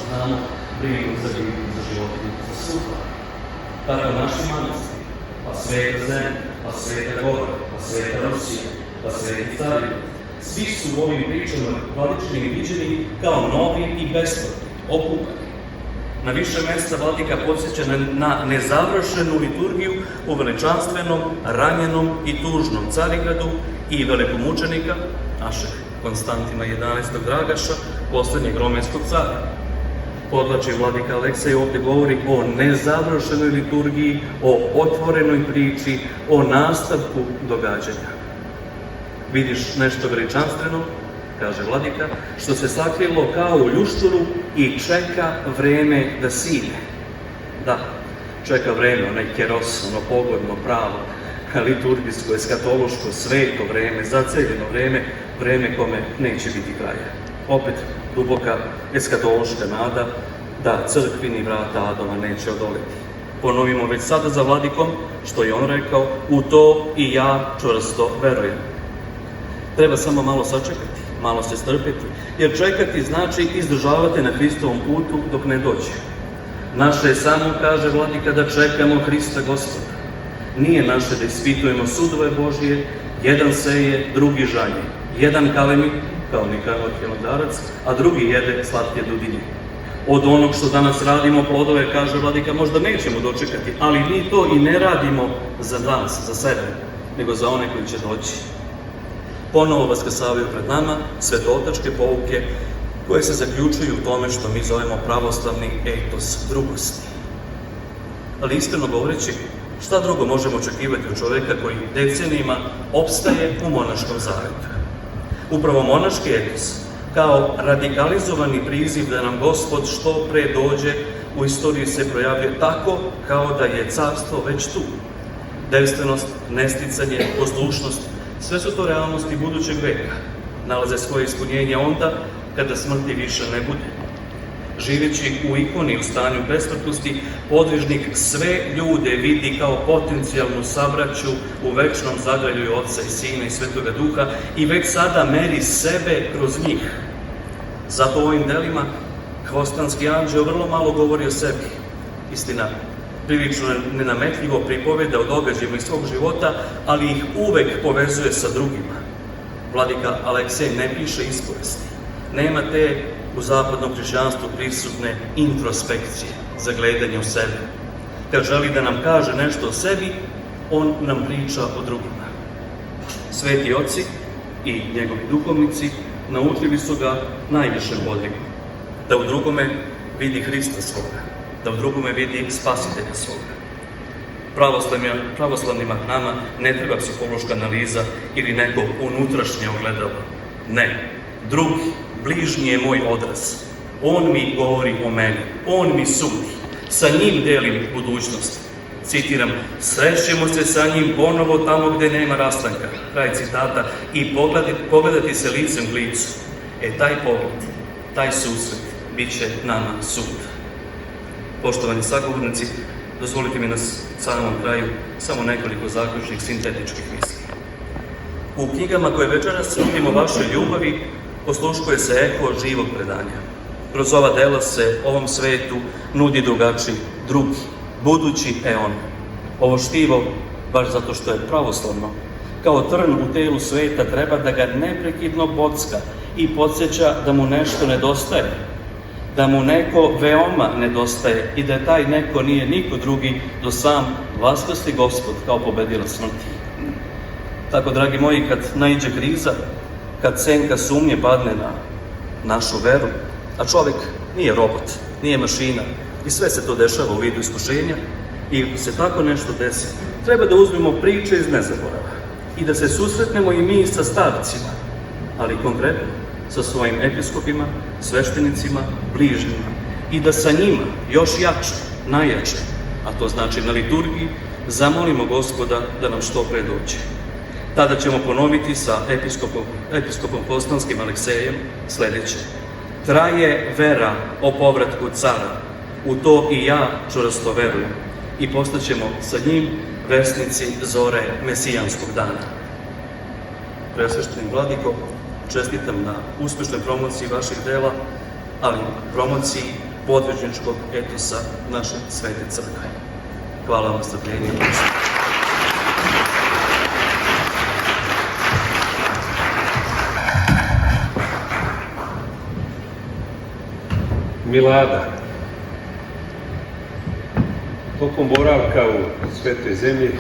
E: znamo, brigu za ljubu, za životinju, za sutra. Tako naši manastiri, pa sveta zemlja, pa sveta gora, pa sveta Rusija, pa sveti cari, svi su u ovim pričama vladičnim viđeni kao novi i besplatni, okupani. Na više mesta vladika podsjeća na nezavršenu liturgiju u veličanstvenom, ranjenom i tužnom Carigradu i velikomučenika, našeg Konstantina 11. Dragaša, poslednjeg romenskog cara. Podlači vladika Aleksej ovdje govori o nezavršenoj liturgiji, o otvorenoj priči, o nastavku događanja. Vidiš nešto veličanstveno, kaže vladika, što se sakrilo kao u ljušturu i čeka vreme da sine. Da, čeka vreme, onaj keros, ono pogodno, pravo, liturgijsko, eskatološko, sveto vreme, zaceljeno vreme, vreme kome neće biti kraja. Opet duboka eskatološka nada da crkvini vrata Adama neće odoleti. Ponovimo već sada za vladikom, što je on rekao, u to i ja čvrsto verujem. Treba samo malo sačekati, malo se strpeti, jer čekati znači izdržavati na Hristovom putu dok ne dođe. Naše je samo, kaže vladika, da čekamo Hrista Gospoda. Nije naše da ispitujemo sudove Božije, jedan seje, drugi žanje. Jedan kalemi, kao Nikajlo Hilandarac, a drugi jede slatke dudinje. Od onog što danas radimo plodove, kaže vladika, možda nećemo dočekati, ali mi to i ne radimo za nas, za sebe, nego za one koji će doći. Ponovo vaskrsavaju pred nama svetotačke pouke koje se zaključuju u tome što mi zovemo pravoslavni etos drugosti. Ali iskreno govoreći, šta drugo možemo očekivati od čoveka koji decenijima opstaje u monaškom zavetu? Upravo monaški etos, kao radikalizovani priziv da nam Gospod što pre dođe, u istoriji se projavljuje tako kao da je carstvo već tu. Devstvenost, nesticanje, poslušnost, sve su to realnosti budućeg veka. Nalaze svoje ispunjenje onda kada smrti više ne bude. Živeći u ikoni u stanju besmrtnosti, podvižnik sve ljude vidi kao potencijalnu sabraću u večnom zagralju Oca i Sina i Svetoga Duha i već sada meri sebe kroz njih. Zato u ovim delima Hvostanski anđeo vrlo malo govori o sebi. Istina, prilično nenametljivo pripoveda o događajima iz svog života, ali ih uvek povezuje sa drugima. Vladika Aleksej ne piše ispovesti. Nema te u zapadnom hrišćanstvu prisutne introspekcije, zagledanje u sebe. Kad želi da nam kaže nešto o sebi, on nam priča o drugima. Sveti oci i njegovi duhovnici naučili su ga najvišem podvigu, da u drugome vidi Hrista svoga, da u drugome vidi spasitelja svoga. Pravoslavnima nama ne treba psihološka analiza ili neko unutrašnje ogledalo. Ne, drugi, bližnji je moj odraz. On mi govori o meni, on mi sudi, sa njim delim budućnost. Citiram, srećemo se sa njim ponovo tamo gde nema rastanka, kraj citata, i pogledati se licem k licu. Taj pogled, taj susret, bit će nama sud. Poštovani sagovornici, dozvolite mi na samom kraju samo nekoliko zaključnih sintetičkih misli. U knjigama koje večeras nudimo vašoj ljubavi osluškuje se eho živog predanja. Kroz ova dela se ovom svetu nudi drugačiji, drugi, budući eon. Ovo štivo, baš zato što je pravoslavno, kao trn u telu sveta treba da ga neprekidno bocka i podsjeća da mu nešto nedostaje, da mu neko veoma nedostaje i da taj neko nije niko drugi do sam vaskrsli Gospod kao pobedilac smrti. Tako, dragi moji, kad naiđe kriza, kad senka sumnje padne na našu veru, a čovjek nije robot, nije mašina i sve se to dešava u vidu iskušenja, i se tako nešto desi, treba da uzmemo priče iz nezaborava i da se susretnemo i mi sa starcima, ali konkretno sa svojim episkopima, sveštenicima, bližnjima, i da sa njima još jače, najjače, a to znači na liturgiji, zamolimo Gospoda da nam što pre dođe. Tada ćemo ponoviti sa episkopom Hvostanskim Aleksejem sledeće. Traje vera o povratku cara, u to i ja čvrsto verujem, i postaćemo sa njim vesnici zore mesijanskog dana. Presvešteni vladiko, čestitam na uspešnoj promociji vaših dela, ali promociji podvižničkog etosa naše svete crkve. Hvala vam strpljenje i pažnje.
D: Milada. Tokom boravka u Svetoj zemlji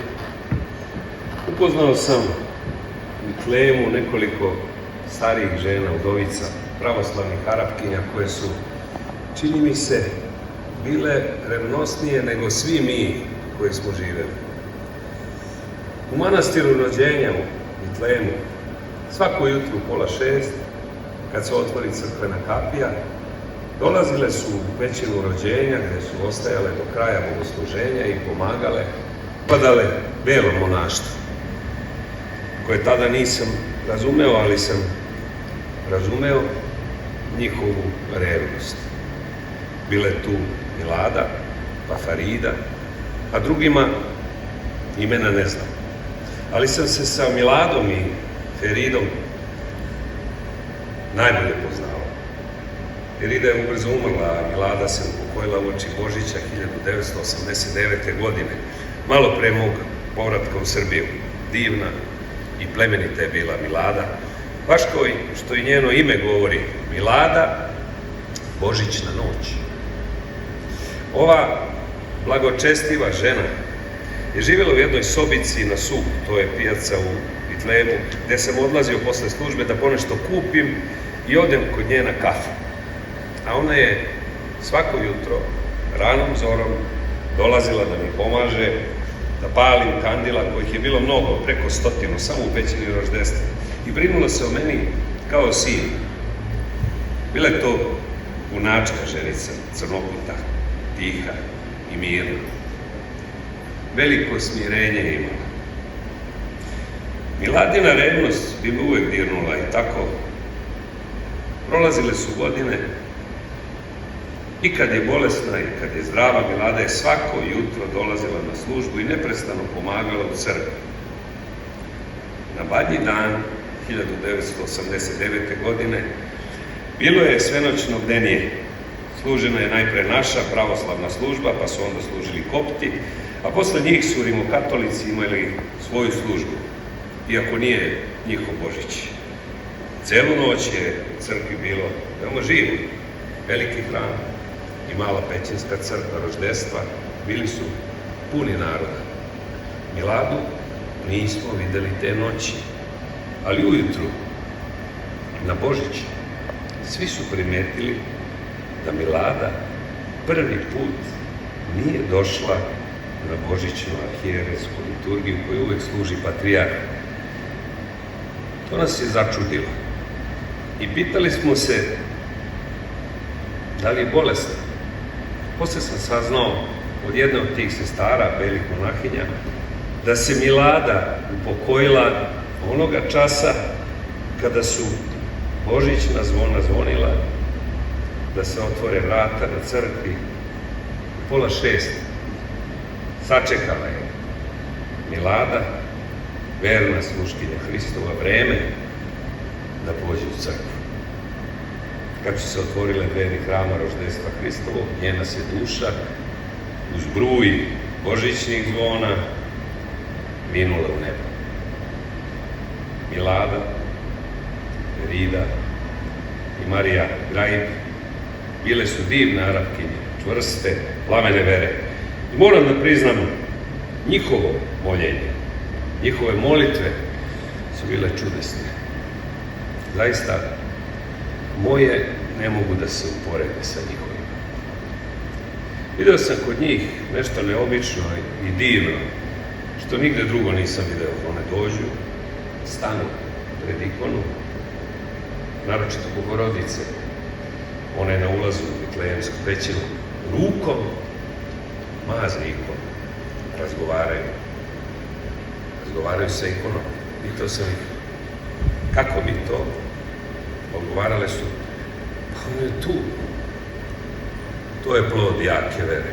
D: upoznao sam u Vitlejemu nekoliko starijih žena, udovica, pravoslavnih Arapkinja, koje su, čini mi se, bile revnosnije nego svi mi koji smo živeli. U manastiru Rođenja u Vitlejemu svako jutro u 5:30, kad se otvori crkvena kapija, dolazile su u pećinu Rođenja, gde su ostajale do kraja bogosluženja i pomagale, padale belom monaštvu, koje tada nisam razumeo, ali sam razumeo njihovu revnost. Bile tu Milada, pa Farida, a drugima imena ne znam. Ali sam se sa Miladom i Feridom najbolje poznao. Ferida je ubrzo umrla, a Milada se upokojila uoči Božića 1989. godine, malo pre mog povratka u Srbiju. Divna i plemenita je bila Milada, baš kao što i njeno ime govori, Milada, Božićna noć. Ova blagočestiva žena je živjela u jednoj sobici na Suhu, to je pijaca u Vitlejemu, gde sam odlazio posle službe da ponešto kupim i odem kod nje na kafu. A ona je svako jutro, ranom zorom, dolazila da mi pomaže, da palim kandila, kojih je bilo mnogo, preko 100, samo u pećini Roždestva, i brinula se o meni kao o sinu. Bila je to junačka ženica, crnoputa, tiha i mirna. Veliko smirenje je imala. Miladina revnost bi me uvek dirnula i tako prolazile su godine. I kad je bolesna i kad je zdrava, Milada je svako jutro dolazila na službu i neprestano pomagala u crkvi. Na Badnji dan 1989. godine bilo je svenoćno bdenije. Služena je najpre naša pravoslavna služba, pa su onda služili kopti, a posle njih su rimokatolici imali svoju službu, iako nije njihov Božić. Celu noć je u crkvi bilo veoma živo, veliki hram i mala pećinska crkva roždestva bili su puni naroda. Miladu nismo videli te noći, ali ujutru, na Božić, svi su primetili da Milada prvi put nije došla na božićnu arhijerejsku liturgiju koju uvek služi patrijarh. To nas je začudilo. I pitali smo se da li je bolesna. Posle sam saznao od jedne od tih sestara, belih monahinja, da se Milada upokojila onoga časa kada su božićna zvona zvonila, da se otvore vrata na crkvi u 5:30. Sačekala je Milada, verna sluškinja Hristova, vreme da pođe u crkvu. Kad su se otvorile dveri hrama roždestva Hristovog, njena se duša uz bruj božićnih zvona minula u nebo. Milada, Verida i Marija Grajib bile su divne Arapkinje, čvrste, plamene vere. I moram da priznam, njihovo moljenje, njihove molitve su bile čudesne. Zaista, moje ne mogu da se uporede sa njihovima. Video sam kod njih nešto neobično i divno, što nigde drugo nisam video. One dođu, stanu pred ikonu, naročito Bogorodice, one na ulazu u Vitlejemsku pećinu, rukom maze ikonu, razgovaraju sa ikonom. Pitao sam ih, kako bi to? Odgovarale su, pa ono je tu. To je plod jake vere.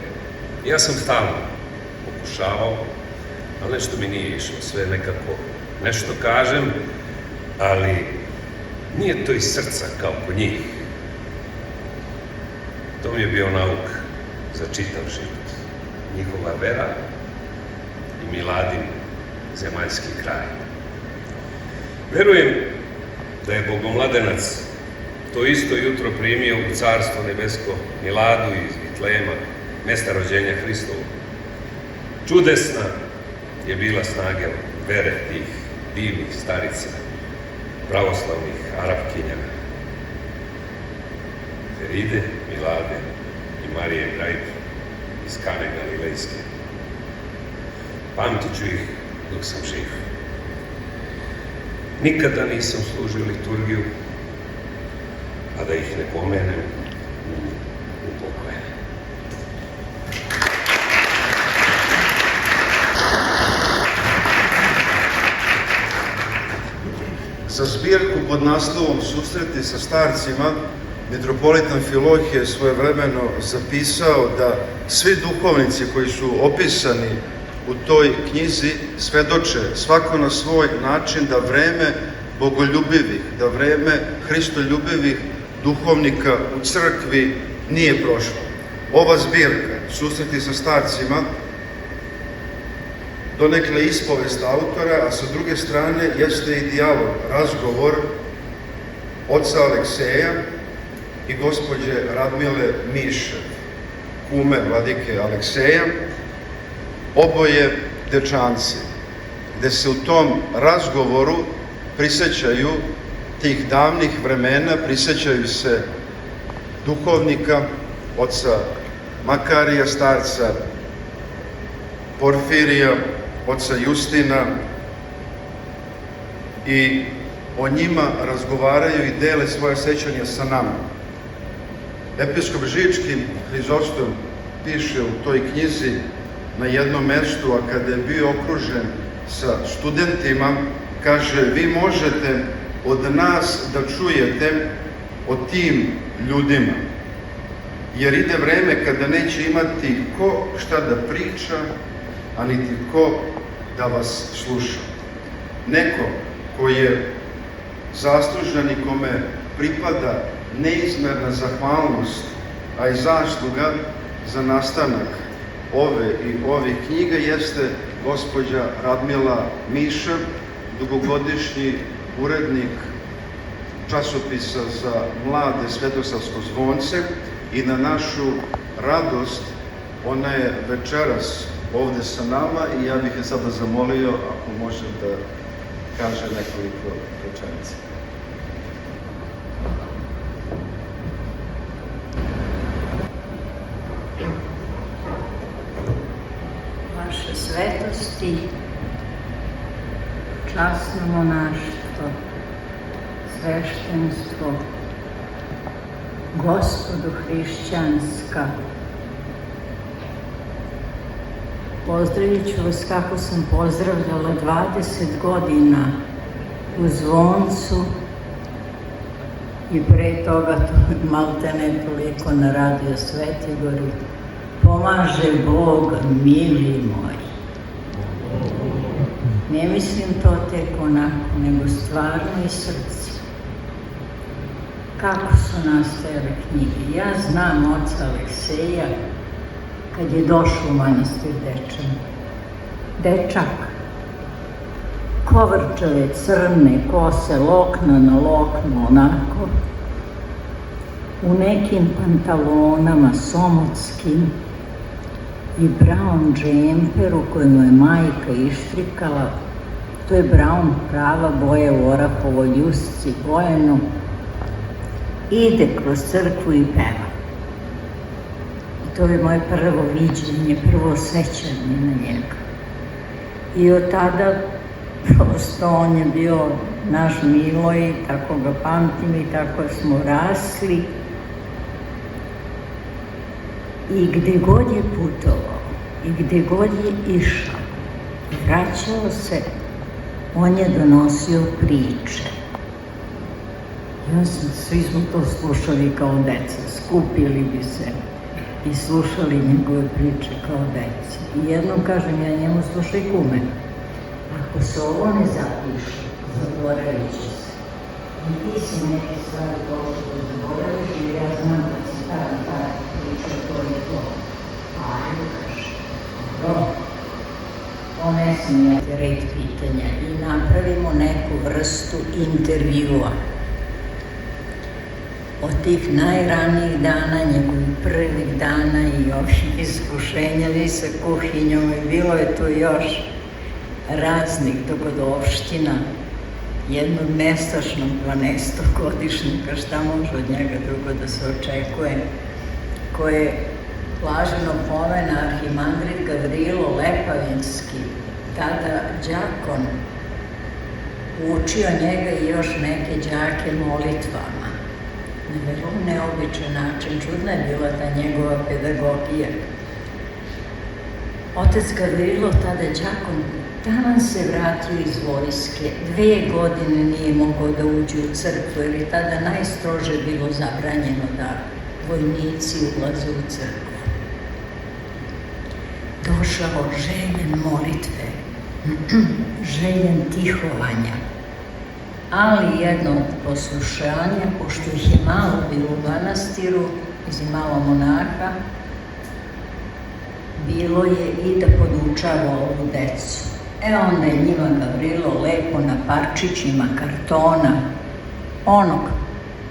D: Ja sam stalno pokušavao, ali nešto mi nije išlo, sve nekako nešto kažem, ali nije to iz srca kao kod njih. To mi je bio nauk za čitav život. Njihova vera i Miladin zemaljski kraj. Verujem da je Bogomladenac to isto jutro primio u Carstvo nebesko Miladu iz Vitlejema, mesta rođenja Hristovog. Čudesna je bila snaga vere tih divnih starica, pravoslavnih Arapkinja, Veride, Milade i Marije Grajib iz Kane Galilejske. Pamtit ću ih dok sam živ. Nikada nisam služio liturgiju, a da ih ne pomenem u pokoje.
B: Za zbirku pod naslovom Susreti sa starcima mitropolita Amfilohije svojevremeno zapisao da svi duhovnici koji su opisani u toj knjizi svedoče svako na svoj način da vreme bogoljubivih, da vreme hristoljubivih duhovnika u crkvi nije prošlo. Ova zbirka, Susreti sa starcima, donekle ispovest autora, a sa druge strane jeste i dijalog, razgovor oca Alekseja i gospođe Radmile Mišev, kume vladike Alekseja, oboje dečanci, gde se u tom razgovoru prisećaju tih davnih vremena, prisećaju se duhovnika, oca Makarija starca, Porfirija, oca Justina, i o njima razgovaraju i dele svoje sećanja sa nama. Episkop Žički Hrizostom piše u toj knjizi na jednom mestu, a kada je bio okružen sa studentima, kaže, vi možete od nas da čujete o tim ljudima, jer ide vreme kada neće imati ko šta da priča, a niti ko da vas sluša. Neko ko je zaslužan i kome pripada neizmerna zahvalnost a i zasluga za nastanak ovih knjiga jeste gospođa Radmila Miša, dugogodišnji urednik časopisa za mlade Svetosavsko zvonce, i na našu radost ona je večeras ovde sa nama i ja bih je sada zamolio ako može da kaže nekoliko rečenica.
F: Vaše svetosti, časno monaštvo, sveštenstvo, Gospodu hrišćanska, pozdravit ću vas kako sam pozdravljala 20 godina u Zvoncu i pre toga maltene toliko na Radio Svetigori. Pomaže Bog, mili moji. Ne mislim to tek onako, nego stvarno iz srca. Kako su nastajale knjige? Ja znam oca Alekseja kad je došao u manastir Dečan. Dečak, kovrčave, crne kose, lokna na loknu, onako, u nekim pantalonama somotskim i brown džemperu koju mu je majka ištrikala. To je brown, prava boja u orahovoj ljusci, bojeno. Ide kroz crkvu i peva. I to je moje prvo viđenje, prvo sećanje na njega. I od tada, prosto, on je bio naš Milo i tako ga pamtim i tako smo rasli. I gde god je putovao, i gde god je išao, vraćao se, on je donosio priče. Svi smo to slušali kao deca, skupili bi se i slušali njegove priče kao deca. I jednom kažem ja njemu, slušaj kume, ako se ovo ne zapiše, zaboravit će se. I ti si neke stvari došli da zaboraviš, jer ja znam da si ta priča, to je to. Ajde, kaže, dobro, ponesem ja te red pitanja i napravimo neku vrstu intervjua. Od tih najranijih dana, njegovih prvih dana i ovih iskušenja sa kuhinjom, i bilo je tu još raznih dogodovština, jednog nestašnog 12-godišnjaka, šta može od njega drugo da se očekuje, koje blaženo pomena arhimandrit Gavrilo Lepavinski, tada đakon, učio njega i još neke đake molitvama. Na vrlo neobičan način, čudna je bila ta njegova pedagogija. Otac Gavrilo, tada đakon, taman se vratio iz vojske. 2 godine nije mogao da uđe u crkvu, jer je tada najstrože bilo zabranjeno da vojnici ulaze u crkvu. Došao željen molitve, željen tihovanja, ali jedno od poslušanja, pošto ih je malo bilo u manastiru, iz malo monaha, bilo je i da podučava ovu decu. Onda je njima Gavrilo lepo na parčićima kartona, onog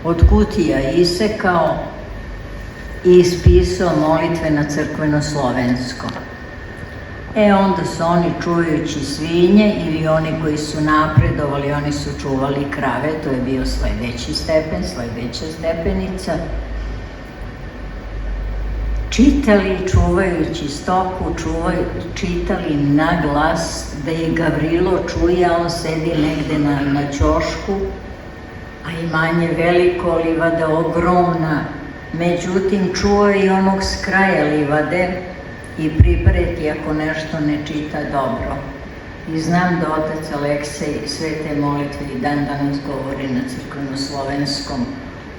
F: od kutija isekao i ispisao molitve na crkveno-slovenskom. Onda su oni, čuvajući svinje, ili oni koji su napredovali, oni su čuvali krave, to je bio sledeći stepen, sledeća stepenica. Čitali, čuvajući stoku, čitali na glas, da je Gavrilo čuje, a on sedi negde na ćošku, a imanje veliko, livada ogromna. Međutim, čuo i onog s kraja livade i pripreti ako nešto ne čita dobro. I znam da otac Aleksej sve te molitve i dan danas govori na crkveno-slovenskom,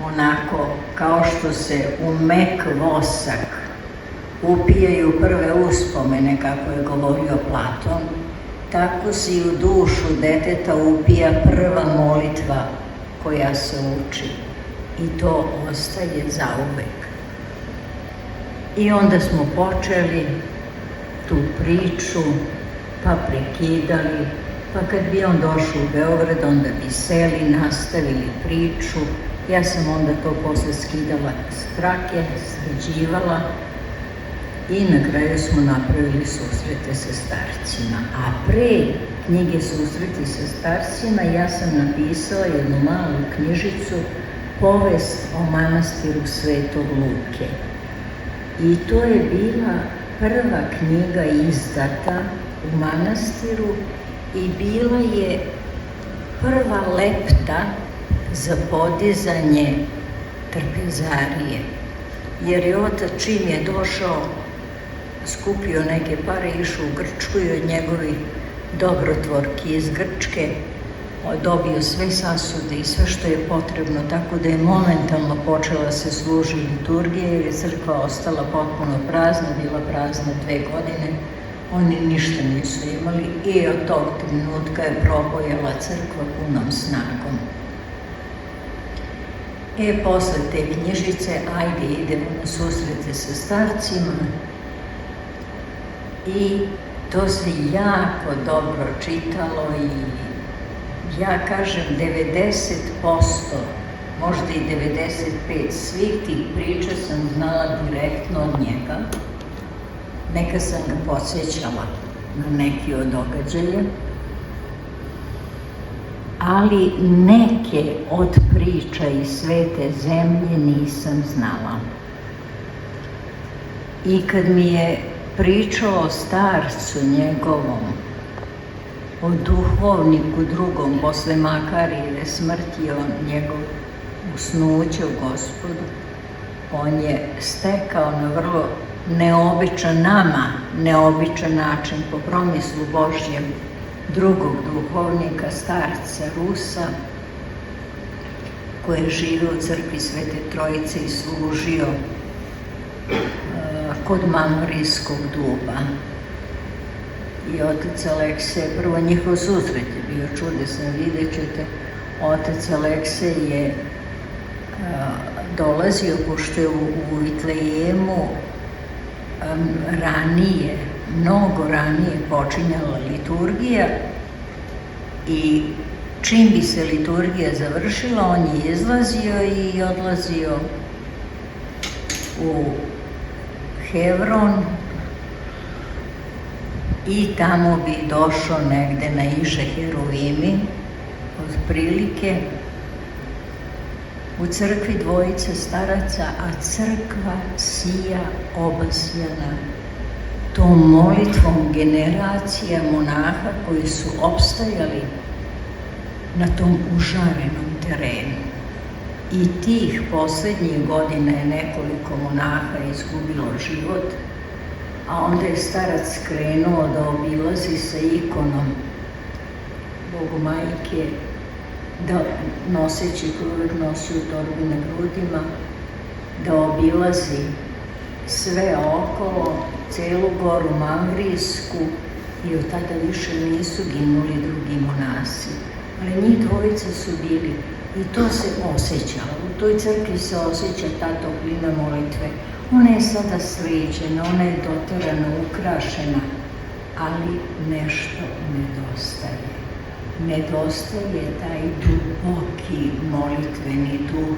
F: onako kao što se u mek vosak upijaju prve uspomene, kako je govorio Platon, tako se i u dušu deteta upija prva molitva koja se uči. I to ostaje zauvek. I onda smo počeli tu priču, pa prekidali, pa kad bi on došao u Beograd, onda bi seli, nastavili priču. Ja sam onda to posle skidala s trake, sređivala i na kraju smo napravili susrete sa starcima. A pre knjige Susreti sa starcima ja sam napisala jednu malu knjižicu, povest o manastiru Svetog Luke. I to je bila prva knjiga izdata u manastiru i bila je prva lepta za podizanje trpezarije. Jer je otac čim je došao, skupio neke pare, išao u Grčku i od njegovih dobrotvorki iz Grčke dobio sve sasude i sve što je potrebno, tako da je momentalno počela se služi liturgija jer je crkva ostala potpuno prazna, bila prazna 2 godine. Oni ništa nisu imali i od tog trenutka je probojala crkva punom snagom. Posle te knjižice, ajde idemo na susrete sa starcima i to se jako dobro čitalo i ja kažem 90%, možda i 95% svih tih priča sam znala direktno od njega. Neka sam ga podsjećala na neki od događaja, ali neke od priča iz svete zemlje nisam znala. I kad mi je pričao o starcu njegovom, o duhovniku drugom, posle Makarijeve smrti, njegov usnuće u Gospodu, on je stekao na vrlo neobičan, nama neobičan način, po promislu Božjem, drugog duhovnika, starca Rusa, koji je živio u crkvi Svete Trojice i služio kod Mamorijskog duba. I otac Aleksej, prvo njihov susret je bio čudesan, vidjet ćete. Otac Aleksej je dolazio, pošto je u Vitlejemu ranije, mnogo ranije počinjala liturgija i čim bi se liturgija završila, on je izlazio i odlazio u Hevron i tamo bi došao negde na Iže Heruvimi, otprilike, u crkvi dvojice staraca, a crkva sija obasjana tom molitvom generacija monaha koji su opstajali na tom užarenom terenu. I tih poslednjih godina je nekoliko monaha izgubilo život, a onda je starac krenuo da obilazi sa ikonom Bogomajke, da noseći koju uvek nosi u torbi na grudima, da obilazi sve okolo, celu goru Mangrijsku, i od tada više nisu ginuli drugi monasi. Ali njih dvojica su bili i to se osjećalo. U toj crkvi se osjeća ta toplina molitve. Ona je sada sređena, ona je doterana, ukrašena, ali nešto nedostaje. Nedostaje taj duboki molitveni duh,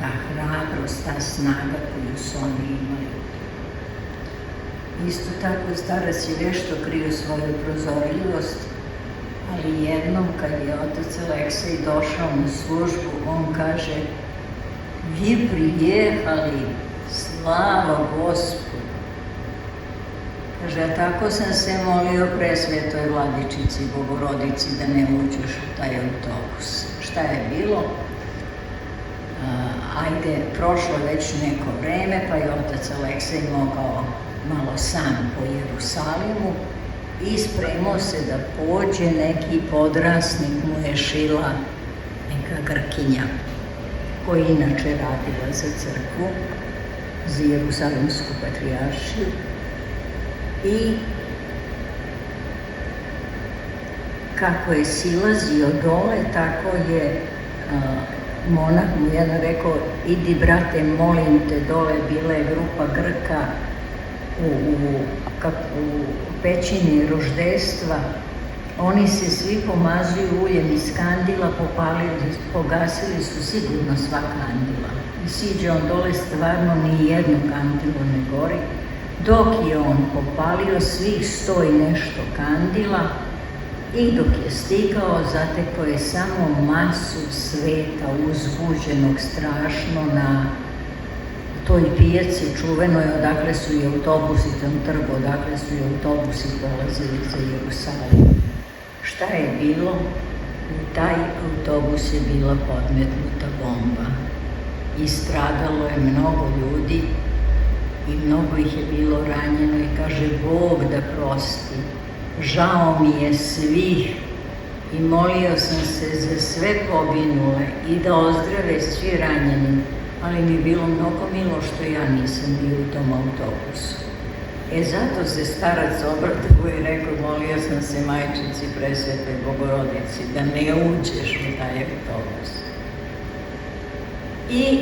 F: ta hrabrost, ta snaga koju su oni imali. Isto tako starac je vešto krio svoju prozorljivost, ali jednom kad je otac Aleksej došao na službu, on kaže: vi prijehali, slava Gospodu. Kaže, a tako sam se molio Presvetoj Vladičici Bogorodici da ne uđeš u taj autobus. Šta je bilo? Ajde, prošlo već neko vreme, pa je otac Aleksej mogao malo sam po Jerusalimu i spremao se da pođe, neki podrasnik mu je šila neka Grkinja, koja je inače radila za crkvu, za Jerusalimsku patrijaršiju. I kako je silazio dole, tako je monah mu jedan rekao, idi brate, molim te, dole bila je grupa Grka u pećini roždestva. Oni se svi pomazuju uljem iz kandila, pogasili su sigurno sva kandila. I siđe on dole, stvarno ni jedno kandilo ne gori. Dok je on popalio svih 100 i nešto kandila i dok je stigao, zatekao je samo masu sveta uzbuđenog strašno na toj pijaci čuvenoj, odakle su i autobusi, tom trgu, odakle su i autobusi polazili za Jerusalim. Šta je bilo? U taj autobus je bila podmetnuta bomba i stradalo je mnogo ljudi i mnogo ih je bilo ranjeno i kaže, Bog da prosti, žao mi je svih i molio sam se za sve poginule i da ozdrave svi ranjeni, ali mi je bilo mnogo milo što ja nisam bio u tom autobusu. Zato se starac obratio i rekao, molio sam se Majčici Presvetoj Bogorodici da ne uđeš u taj autobus. I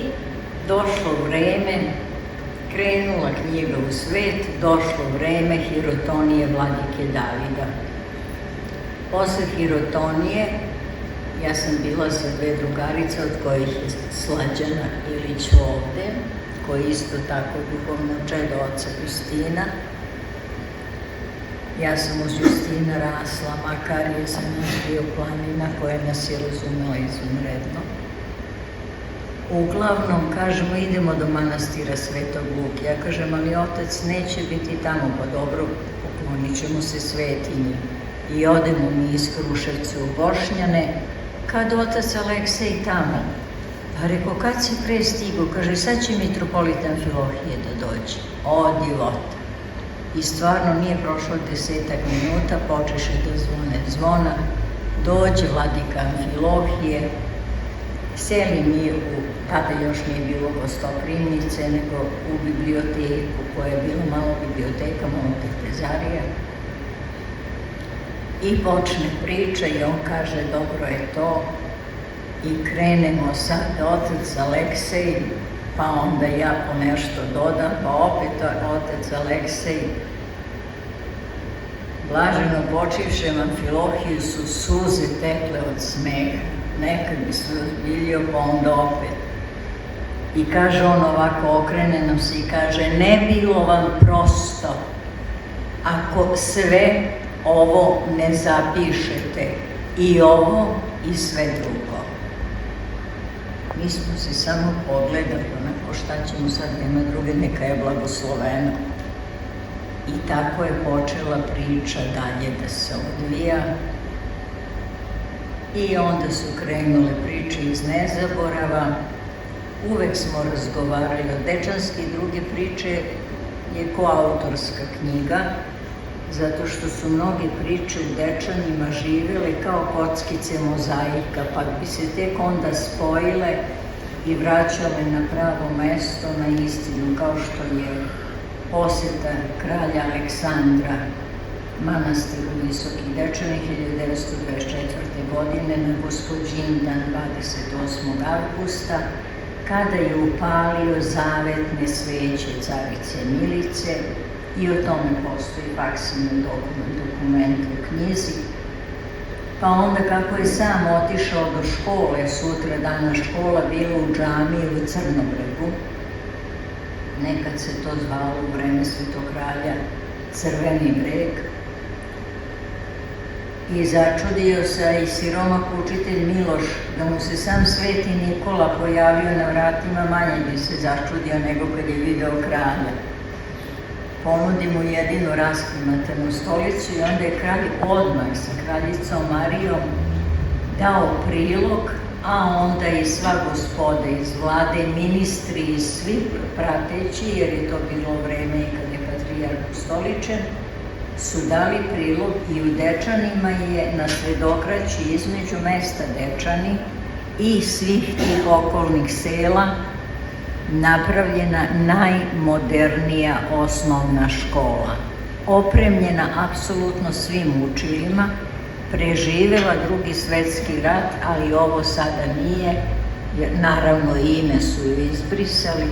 F: došlo vreme, krenula knjiga u svet, došlo vreme hirotonije vladike Davida. Posle hirotonije ja sam bila sa 2 drugarice, od kojih je Slađana Ilić ovde, koji je isto tako duhovno čedo oca Justina. Ja sam uz Justina rasla, makar je sam još bio planina koja nas je razumela izvanredno. Uglavnom, kažemo, idemo do manastira Svetog Luke. Ja kažem, ali otac neće biti tamo, pa dobro, poklonit ćemo se svetinji. I odemo mi iz Kruševca u Bošnjane, kad otac Aleksej tamo. Pa rekao, kad si pre stigo? Kaže, sad će mitropolit Amfilohije da dođe. O, divota. I stvarno nije prošlo 10-ak minuta, počeše da zvone zvona, dođe vladika Amfilohije, seli mi tada još nije bilo gostoprimnice, nego u biblioteku, koja je bila malo biblioteka, malo trpezarija. I počne priča i on kaže, dobro je to. I krenemo sad, otac Aleksej, pa onda ja po nešto dodam, pa opet otac Aleksej. Blaženo počivšem Amfilohiju su suze tekle od smeha. Nekad bi se ozbiljio, pa onda opet. I kaže on ovako, okrene nam se i kaže, ne bilo vam prosto ako sve ovo ne zapišete, i ovo i sve drugo. Mi smo se samo pogledali, onako šta ćemo sad, nema druge, neka je blagosloveno. I tako je počela priča dalje da se odvija. I onda su krenule priče iz nezaborava. Uvek smo razgovarali o dečanski, druge priče je koautorska knjiga, zato što su mnoge priče u Dečanima živjele kao kockice mozaika, pa bi se tek onda spojile i vraćale na pravo mesto, na istinu, kao što je poseta kralja Aleksandra manastiru Visoki Dečani 1924. godine na Gospođin dan 28. avgusta, kada je upalio zavetne sveće carice Milice, i o tome postoji faksimil dokument u knjizi. Pa onda kako je sam otišao do škole, sutra dana škola bila u džamiji u Crnobregu, nekad se to zvalo u vreme Svetog kralja Crveni breg, i začudio se i siromak učitelj Miloš, da mu se sam Sveti Nikola pojavio na vratima, manje bi se začudio nego kad je video kralja. Ponudi mu jedinu rasklimatanu stolicu i onda je kralj odmah sa kraljicom Marijom dao prilog, a onda i sva gospoda iz vlade, ministri i svi prateći, jer je to bilo vreme i kad je patrijarh ustoličen, su dali prilog i u Dečanima je na Sredokraći između mesta Dečani i svih tih okolnih sela napravljena najmodernija osnovna škola, opremljena apsolutno svim učilima, preživela Drugi svetski rat, ali ovo sada nije, jer naravno ime su ju izbrisali.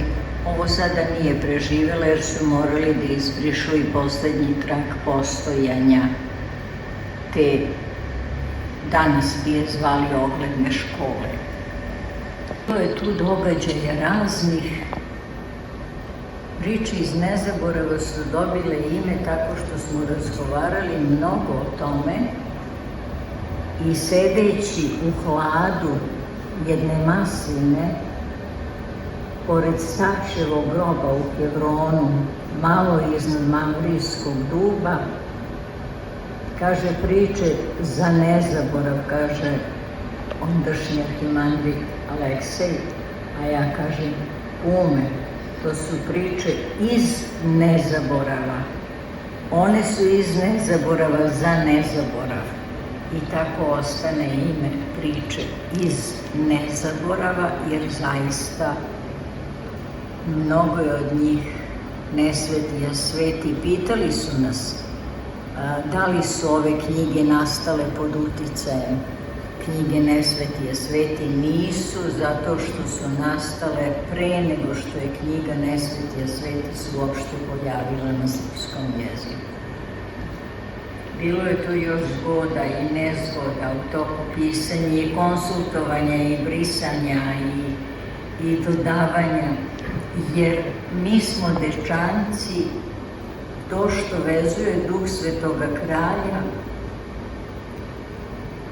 F: Ovo sada nije preživjela jer su morali da izbrišu i poslednji trag postojanja te, danas bi je zvali ogledne škole. To je tu događaja raznih. Priče iz nezaborava su dobile ime tako što smo razgovarali mnogo o tome i sedeći u hladu jedne masline pored Staševog groba u Hevronu, malo iznad Mamrijskog duba, kaže priče za nezaborav, kaže ondašnji arhimandrit Aleksej, a ja kažem kume, to su priče iz nezaborava. One su iz nezaborava za nezaborav. I tako ostane ime priče iz nezaborava, jer zaista mnogo je od njih nesveti, a sveti. Pitali su nas da li su ove knjige nastale pod uticajem knjige Nesveti a sveti. Nisu, zato što su nastale pre nego što je knjiga Nesveti a sveti se uopšte pojavila na srpskom jeziku. Bilo je tu još zgoda i nezgoda u toku pisanja i konsultovanja i brisanja i dodavanja, jer mi smo dečanci, to što vezuje duh Svetoga Kralja,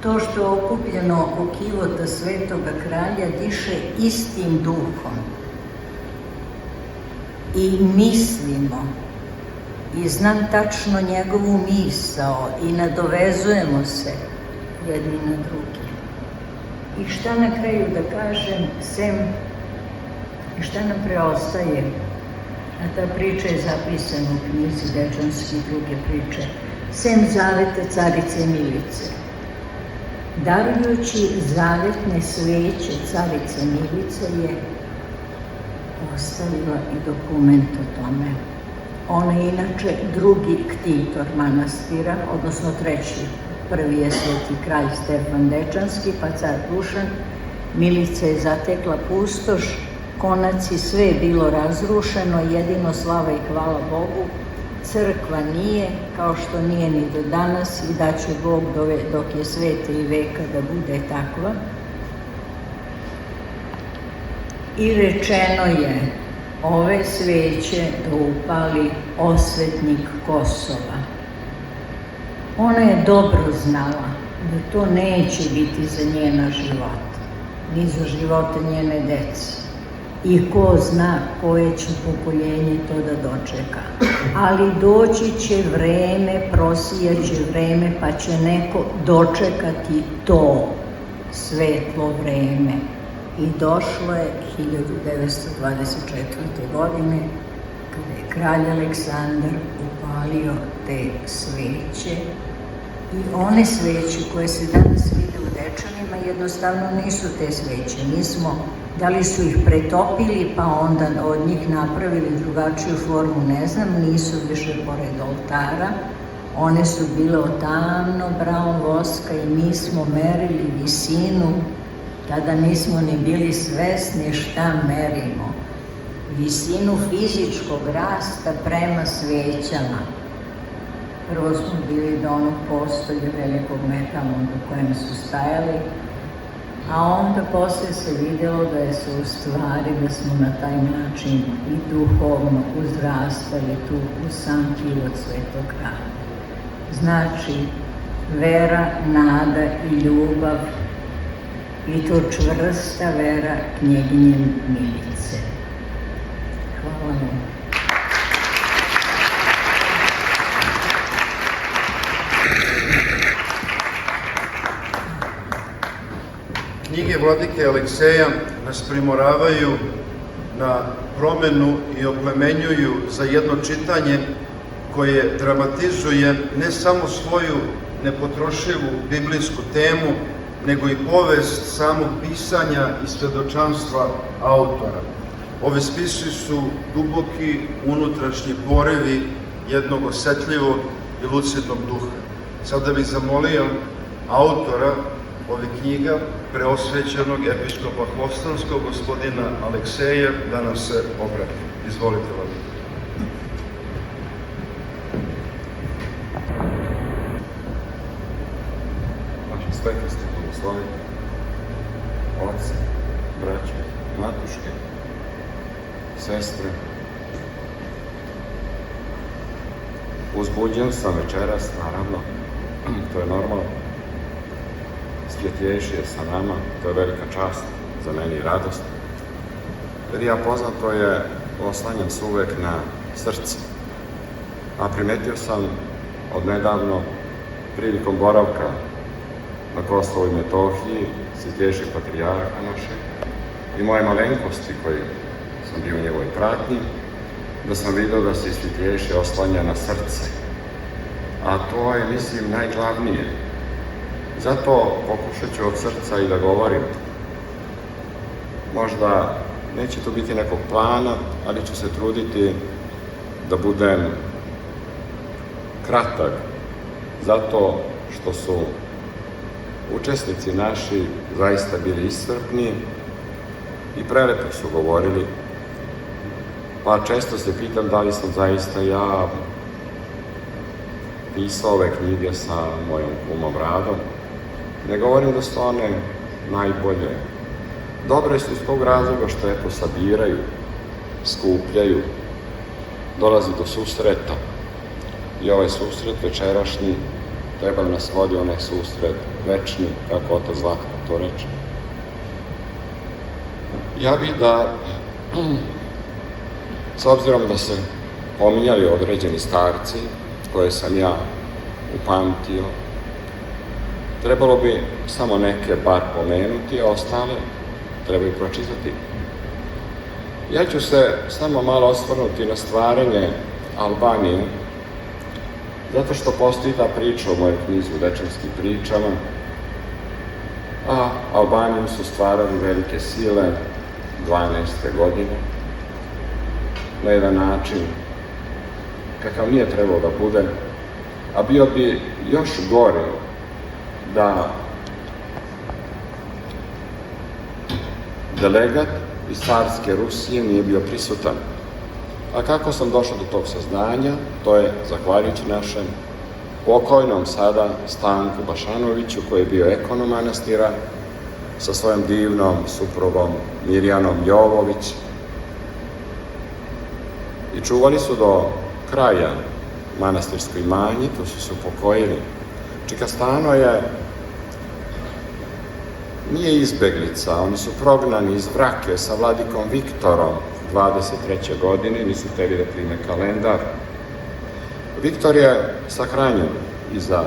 F: to što je okupljeno oko kivota Svetoga Kralja diše istim duhom. I mislimo, i znam tačno njegovu misao i nadovezujemo se jedni na drugi. I šta na kraju da kažem, šta nam preostaje? A ta priča je zapisana u knjizi Dečanske i druge priče. Sem zaveta carice Milice. Darujući zavetne sveće carice Milice je ostavila i dokument o tome. Ona je inače drugi ktitor manastira, odnosno treći. Prvi je sveti kralj Stefan Dečanski, pa car Dušan. Milica je zatekla pustoš, konac i sve je bilo razrušeno, jedino slava i hvala Bogu. Crkva nije, kao što nije ni do danas, i da će Bog dok je sveta i veka da bude takva. I rečeno je, ove sveće da upali osvetnik Kosova. Ona je dobro znala da to neće biti za njena života, ni za života njene dece. I ko zna koje će pokoljenje to da dočeka. Ali doći će vreme, prosijaće vreme, pa će neko dočekati to svetlo vreme. I došlo je 1924. godine, kada je kralj Aleksandar upalio te sveće. I one sveće koje se danas vide u Dečanima jednostavno nisu te sveće. Da li su ih pretopili pa onda od njih napravili drugačiju formu, ne znam, nisu više pored oltara. One su bile od tamno brown voska i mi smo merili visinu, tada nismo ni bili svesni šta merimo. Visinu fizičkog rasta prema svećama. Prvo smo bili do onog postolja velikog metalnog u kojem su stajali, a onda posle se vidjelo da je se u stvari, da smo na taj način i duhovno uzrastali tu u sam kivot Svetog Kralja. Znači, vera, nada i ljubav, i to čvrsta vera knjeginje Milice. Hvala vam.
B: Knjige vladike Alekseja nas primoravaju na promenu i oplemenjuju za jedno čitanje koje dramatizuje ne samo svoju nepotrošivu biblijsku temu, nego i povest samog pisanja i svedočanstva autora. Ove spisi su duboki unutrašnji porivi jednog osetljivog i lucidnog duha. Sada bih zamolio autora ovih knjiga preosvećenog episkopa Hvostanskog, gospodina Alekseja, da nam se obrati. Izvolite, Vladika.
G: Vaše svetosti, blagoslovi, oci, braće, matuške, sestre. Uzbuđen sam večeras, naravno, to je normalno. Svjetješi je sa nama, to je velika čast za meni i radost. Jer ja poznato je oslanjam se uvek na srce. A primetio sam odnedavno prilikom boravka na Kosovu i Metohiji, Svjetješi patrijarha naše i moje malenkosti koji sam bio u njegovoj pratnji, da sam vidio da se Svjetješi oslanja na srce. A to je, mislim, najglavnije. Zato pokušat ću od srca i da govorim. Možda neće to biti nekog plana, ali ću se truditi da budem kratak, zato što su učesnici naši zaista bili iscrpni i prelepo su govorili, pa često se pitam da li sam zaista ja pisao ove knjige sa mojom kumom Radom. Ne govorim da su one najbolje. Dobre su iz tog razloga što eto sabiraju, skupljaju, dolazi do susreta. I ovaj susret večerašnji treba nas vodi onaj susret večni, kako otac Zlatko to reče. Ja bih da, s obzirom da se pominjali određeni starci koje sam ja upamtio, trebalo bi samo neke bar pomenuti, a ostale trebaju pročitati. Ja ću se samo malo osvrnuti na stvaranje Albanije, zato što postoji ta priča u mojoj knjizi u Dečanskim pričama, a Albaniju su stvarali velike sile 12. godine, na jedan način kakav nije trebao da bude, a bio bi još gore da delegat iz carske Rusije nije bio prisutan. A kako sam došao do tog saznanja, to je zahvaljujući našem pokojnom sada Stanku Bašanoviću, koji je bio ekonom manastira, sa svojom divnom suprugom Mirjanom Jovović. I čuvali su do kraja manastirsko imanje, tu su se upokojili. Čika Stano nije izbeglica, oni su prognani iz Vrake sa vladikom Viktorom 23. godine, nisu hteli da prime kalendar. Viktor je sahranjen iza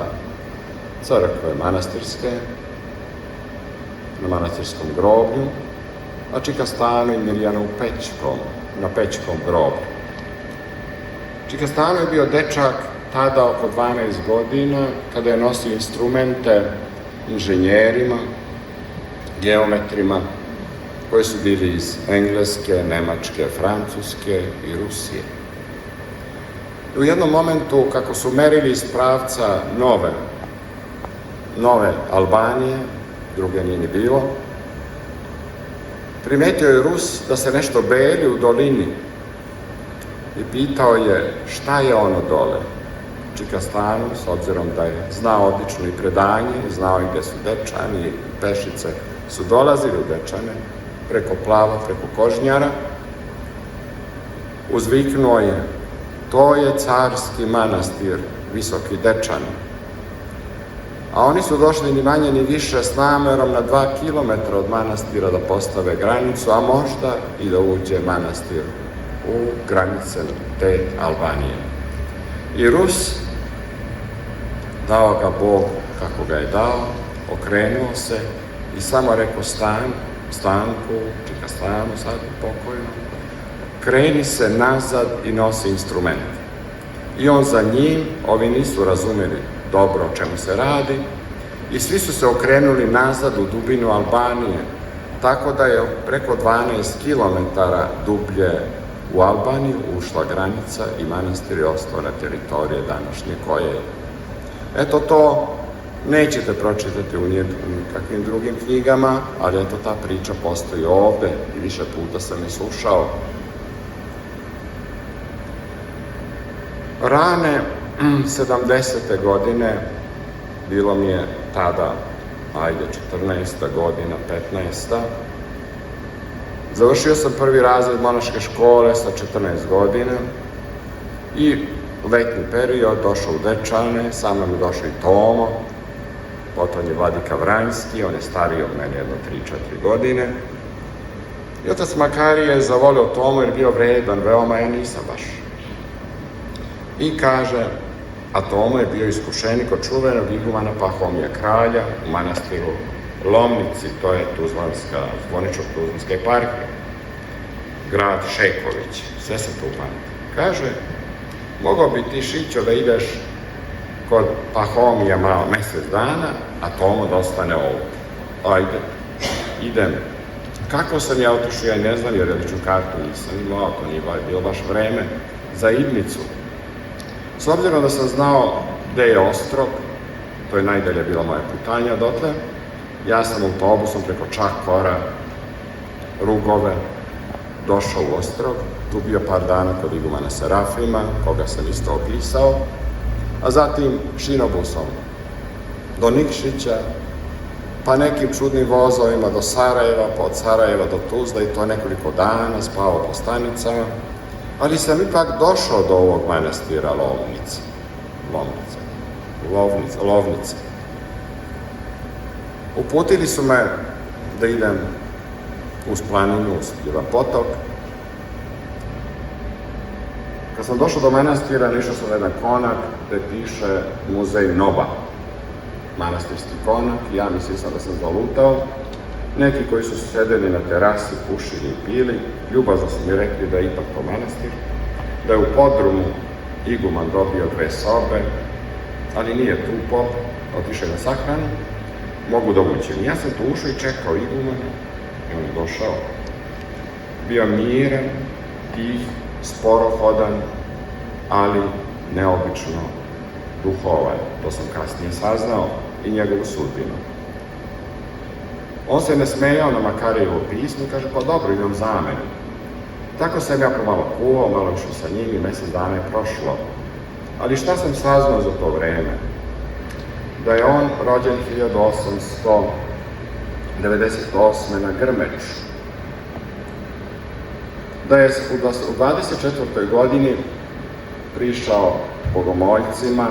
G: crkve manastirske, na manastirskom groblju, a Čika Stano i Mirjana na Pećkom groblju. Čika Stano je bio dečak tada oko 12 godina, kada je nosio instrumente inženjerima, geometrima, koji su bili iz Engleske, Nemačke, Francuske i Rusije. U jednom momentu, kako su merili iz pravca nove Albanije, druge nije ni bilo, primetio je Rus da se nešto beli u dolini i pitao je šta je ono dole. Čika Stano, s obzirom da je znao odlično i predanje, znao i gde su Dečani i pešice su dolazili u Dečane, preko Plava, preko Kožnjara, uzviknuo je: to je carski manastir Visoki Dečani. A oni su došli ni manje ni više s namerom na 2 kilometra od manastira da postave granicu, a možda i da uđe manastir u granice te Albanije. I Rus, dao ga Bog kako ga je dao, okrenuo se i samo rekao Stanku, Čika Stanu, sad pokojno, kreni se nazad i nosi instrument. I on za njim, ovi nisu razumeli dobro o čemu se radi, i svi su se okrenuli nazad u dubinu Albanije, tako da je preko 12 kilometara dublje u Albaniju ušla granica i manastir je ostao na teritorije današnje koje je. Eto to Nećete pročitati u nikakvim drugim knjigama, ali eto ta priča postoji ovde i više puta sam je slušao. Rane 70. godine, bilo mi je tada, 14. godina, 15. Završio sam prvi razred monaške škole sa 14 godina i letnji period došao u Dečane, sa mnom je došao i Tomo, potom je Vladika Vranjski, on je stariji od mene jedno 3-4 godine. I otac Makarije je zavolio Tomu jer je bio vredan, veoma, ja nisam baš. I kaže, a Tomo je bio iskušenik od čuvenog igumana Pahomija kralja u manastiru Lomnici, to je Zvoničko-Tuzlanska eparhija, grad Šeković, sve se tu pamti. Kaže, mogao bi ti, Šićo, da ideš kod Pahomija malo mesec dana, a Tomo da ostane ovdje. Ajde, idem. Kako sam ja otišao, ja ne znam, jer ličnu kartu nisam imao, to nije bilo baš vreme za idnicu. S obzirom da sam znao gde je Ostrog, to je najdalje bila moja putanja dotle, ja sam autobusom preko Čakora, Rugove, došao u Ostrog, tu bio par dana kod igumana Serafima, koga sam isto opisao, a zatim šinobusom do Nikšića, pa nekim čudnim vozovima do Sarajeva, pa od Sarajeva do Tuzla i to nekoliko dana, spavao po stanicama, ali sam ipak došao do ovog manastira Lovnice. Uputili su me da idem uz planinu, uz jedan potok. Kad sam došao do manastira, išao sam na jedan konak gde piše Muzej Noba, manastirski konak, i ja mislim da sam zalutao. Neki koji su sedeli na terasi, pušili i pili, ljubazno su mi rekli da je ipak to manastir, da je u podrumu iguman dobio 2 sobe, ali nije tu pop, otišao na sahranu, mogu da uđem. Ja sam tu ušao i čekao igumana, i on je došao. Bio miran, tih, sporohodan, ali neobično duhovan. To sam kasnije saznao i njegovu sudbinu. On se ne smejao na Makarijevo pismo i kaže, pa dobro, idem za mene. Tako sam ja pomalo kuvao, malo išao sa njim i mesec dana je prošlo. Ali šta sam saznao za to vreme? Da je on rođen 1898. na Grmeču. Da je u 24. godini prišao bogomoljcima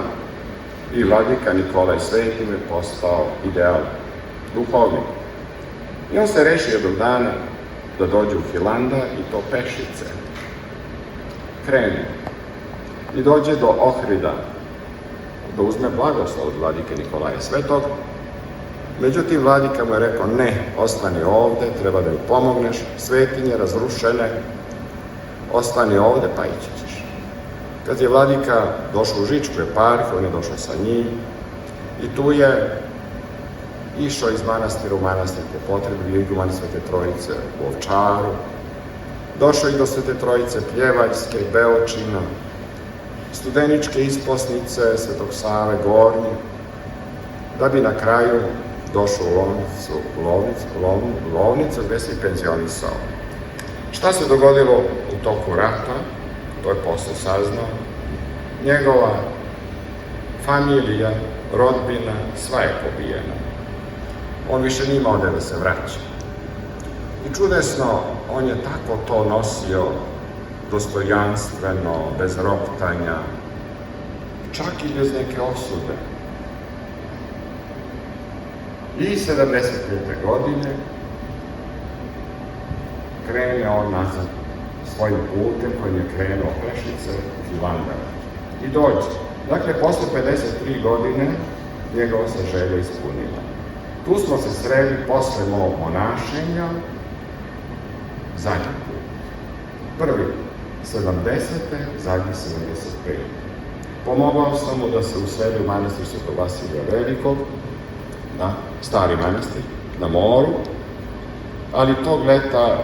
G: i vladika Nikolaj Svetim je postao ideal duhovnik. I on se reši jednog dana da dođe u Hilandar i to pešice. Krene i dođe do Ohrida, da uzme blagoslov od vladike Nikolaja Svetog. Međutim, vladika mu je rekao, ne, ostani ovde, treba da mi pomogneš, svetinje razrušene, ostani ovde, pa ići ćeš. Kad je vladika došao u Žičku eparhiju, on je došao sa njim i tu je išao iz manastira u manastir po potrebi, iguman Svete Trojice u Ovčaru, došao i do Svete Trojice Pljevaljske, Beočina, Studeničke isposnice, Svetog Save, Gornje, da bi na kraju došao u Lovnicu gde se penzionisao. Šta se dogodilo u toku rata, to je posle saznao, njegova familija, rodbina, sva je pobijena. On više nije imao gde da se vraća. I čudesno, on je tako to nosio dostojanstveno, bez roptanja, čak i bez neke osude. I 75. godine krene on nazad svojim putem kojim je krenuo Pešice u Hilandar. I dođe. Dakle, posle 53 godine njegova se želja ispunila. Tu smo se sreli posle mog monašenja zadnji put. Prvi 70. zadnji 75. Pomogao sam mu da se useli u manastir Svetog Vasilija Velikog, na stari manastir, na moru, ali tog leta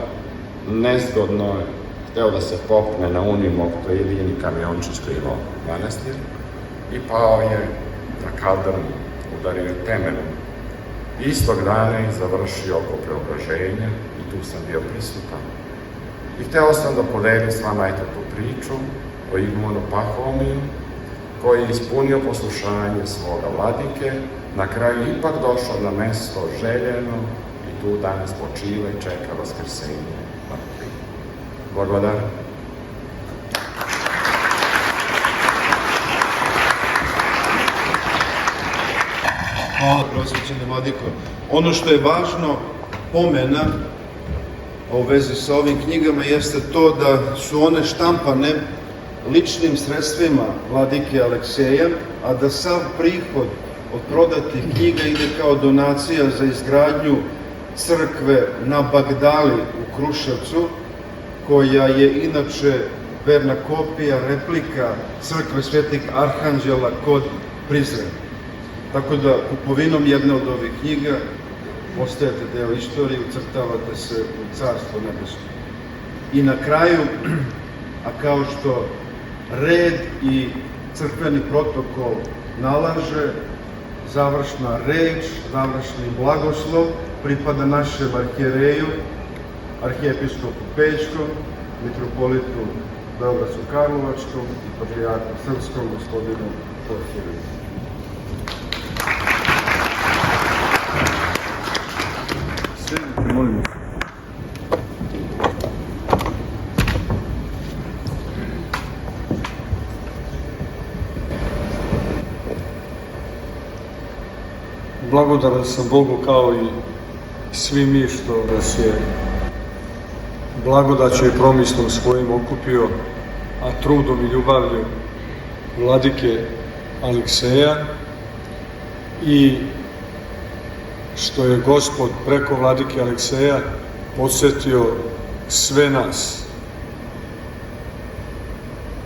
G: nezgodno je hteo da se popne na Unimog, to je jedini kamiončić koji imao manastir, i pao je na kaldrmu udario temelom. Istog dana je završio oko preobraženja i tu sam bio prisutan. I hteo sam da podelim s vama eto tu priču o igumanu Pahomiju, koji je ispunio poslušanje svoga vladike, na kraju ipak došao na mesto željeno i tu danas počiva i čeka vaskrsenje mrtvih. Blagodar.
B: Hvala, prosvećeni vladiko. Ono što je važno pomena u vezi sa ovim knjigama jeste to da su one štampane ličnim sredstvima vladike Alekseja, a da sav prihod od prodatih knjiga ide kao donacija za izgradnju crkve na Bagdali u Kruševcu, koja je inače verna kopija, replika crkve Svetih Arhanđela kod Prizrena. Tako da kupovinom jedne od ovih knjiga postajete deo istorije, ucrtavate se u Carstvo nebesko. I na kraju, a kao što red i crkveni protokol nalaže, završna reč, završni blagoslov pripada našem arhijereju, arhijepiskopu Pećkom, mitropolitu Beogradsko-Karlovačkom i patrijarhu srpskom, gospodinu Porfiriju. Sjedite, molim vas.
H: Blagodaran sam Bogu kao i svi mi što nas je blagodaću i promislom svojim okupio, a trudom i ljubavlju vladike Alekseja, i što je Gospod preko vladike Alekseja podsjetio sve nas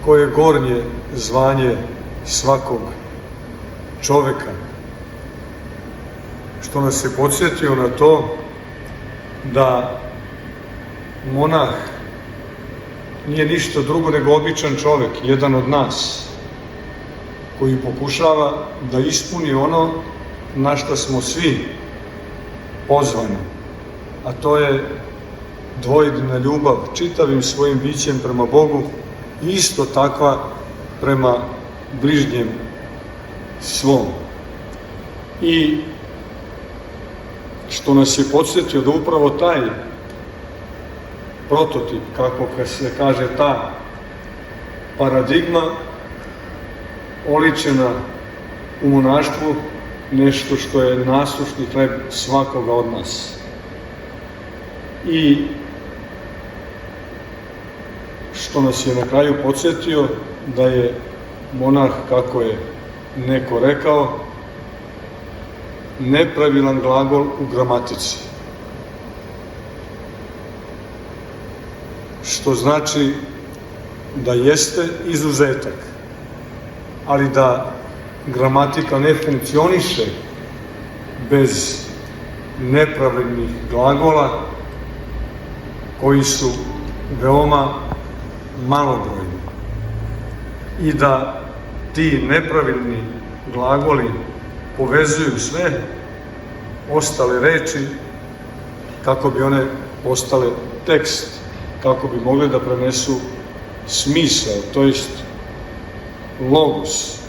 H: koje je gornje zvanje svakog čoveka, što nas je podsjetio na to da monah nije ništa drugo nego običan čovek, jedan od nas, koji pokušava da ispuni ono na što smo svi pozvani, a to je dvojedina ljubav čitavim svojim bićem prema Bogu i isto takva prema bližnjem svom. I što nas je podsjetio da upravo taj prototip, kako se kaže, ta paradigma oličena u monaštvu, nešto što je nasušni hleb svakoga od nas. I što nas je na kraju podsjetio da je monah, kako je neko rekao, nepravilan glagol u gramatici. Što znači da jeste izuzetak, ali da gramatika ne funkcioniše bez nepravilnih glagola koji su veoma malobrojni i da ti nepravilni glagoli povezuju sve ostale reči kako bi one postale tekst, kako bi mogli da prenesu smisao, to jest logos.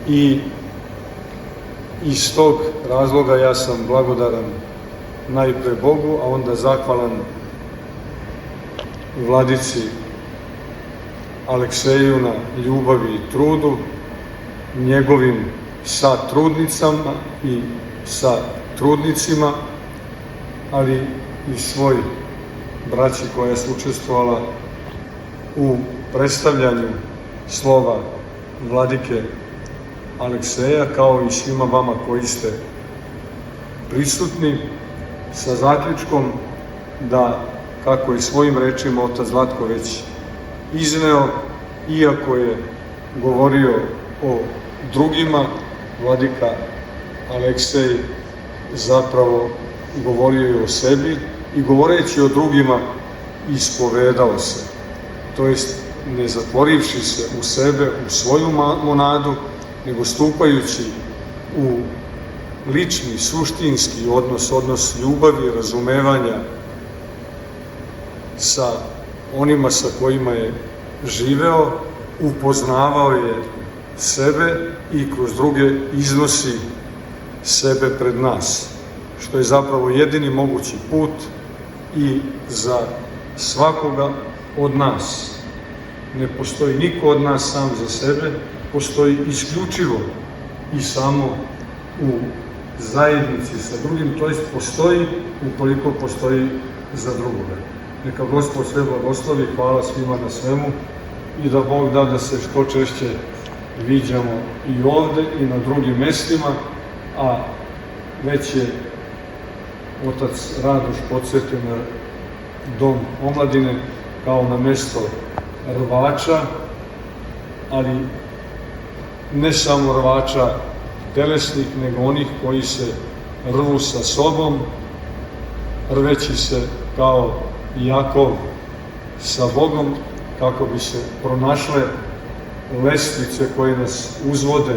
H: I iz tog razloga ja sam blagodaran najpre Bogu, a onda zahvalan vladici Alekseju na ljubavi i trudu, njegovim satrudnicama i sa trudnicima, ali i svoj braći koja su učestvovala u predstavljanju slova vladike Alekseja, kao i svima vama koji ste prisutni, sa zaključkom da, kako je svojim rečima otac Zlatko već izneo, iako je govorio o drugima, vladika Aleksej zapravo govorio je o sebi i govoreći o drugima ispovedao se, to jest ne zatvorivši se u sebe, u svoju monadu, nego stupajući u lični, suštinski odnos ljubavi, razumevanja sa onima sa kojima je živeo, upoznavao je sebe i kroz druge iznosi sebe pred nas, što je zapravo jedini mogući put i za svakoga od nas. Ne postoji niko od nas sam za sebe, postoji isključivo i samo u zajednici sa drugim, to jest postoji ukoliko postoji za drugoga. Neka Gospod sve blagoslovi, hvala svima na svemu i da Bog da da se što češće viđamo i ovde i na drugim mestima, a već je otac Radoš podsjetio na dom omladine kao na mesto rvača, ali ne samo rvača telesnih, nego onih koji se rvu sa sobom, rveći se kao Jakov sa Bogom, kako bi se pronašle lestvice koje nas uzvode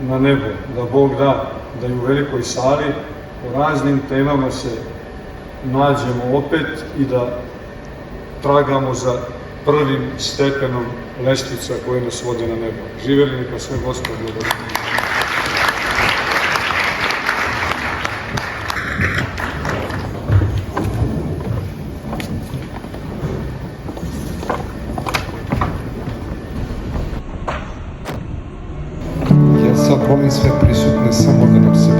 H: na nebo, da Bog da da i u velikoj sali o raznim temama se nađemo opet i da tragamo za prvim stepenom lestvica koje nas vode na nebo. Živeli neka sve Gospod blagoslови.
A: Ja sad molim sve prisutne samo da nam se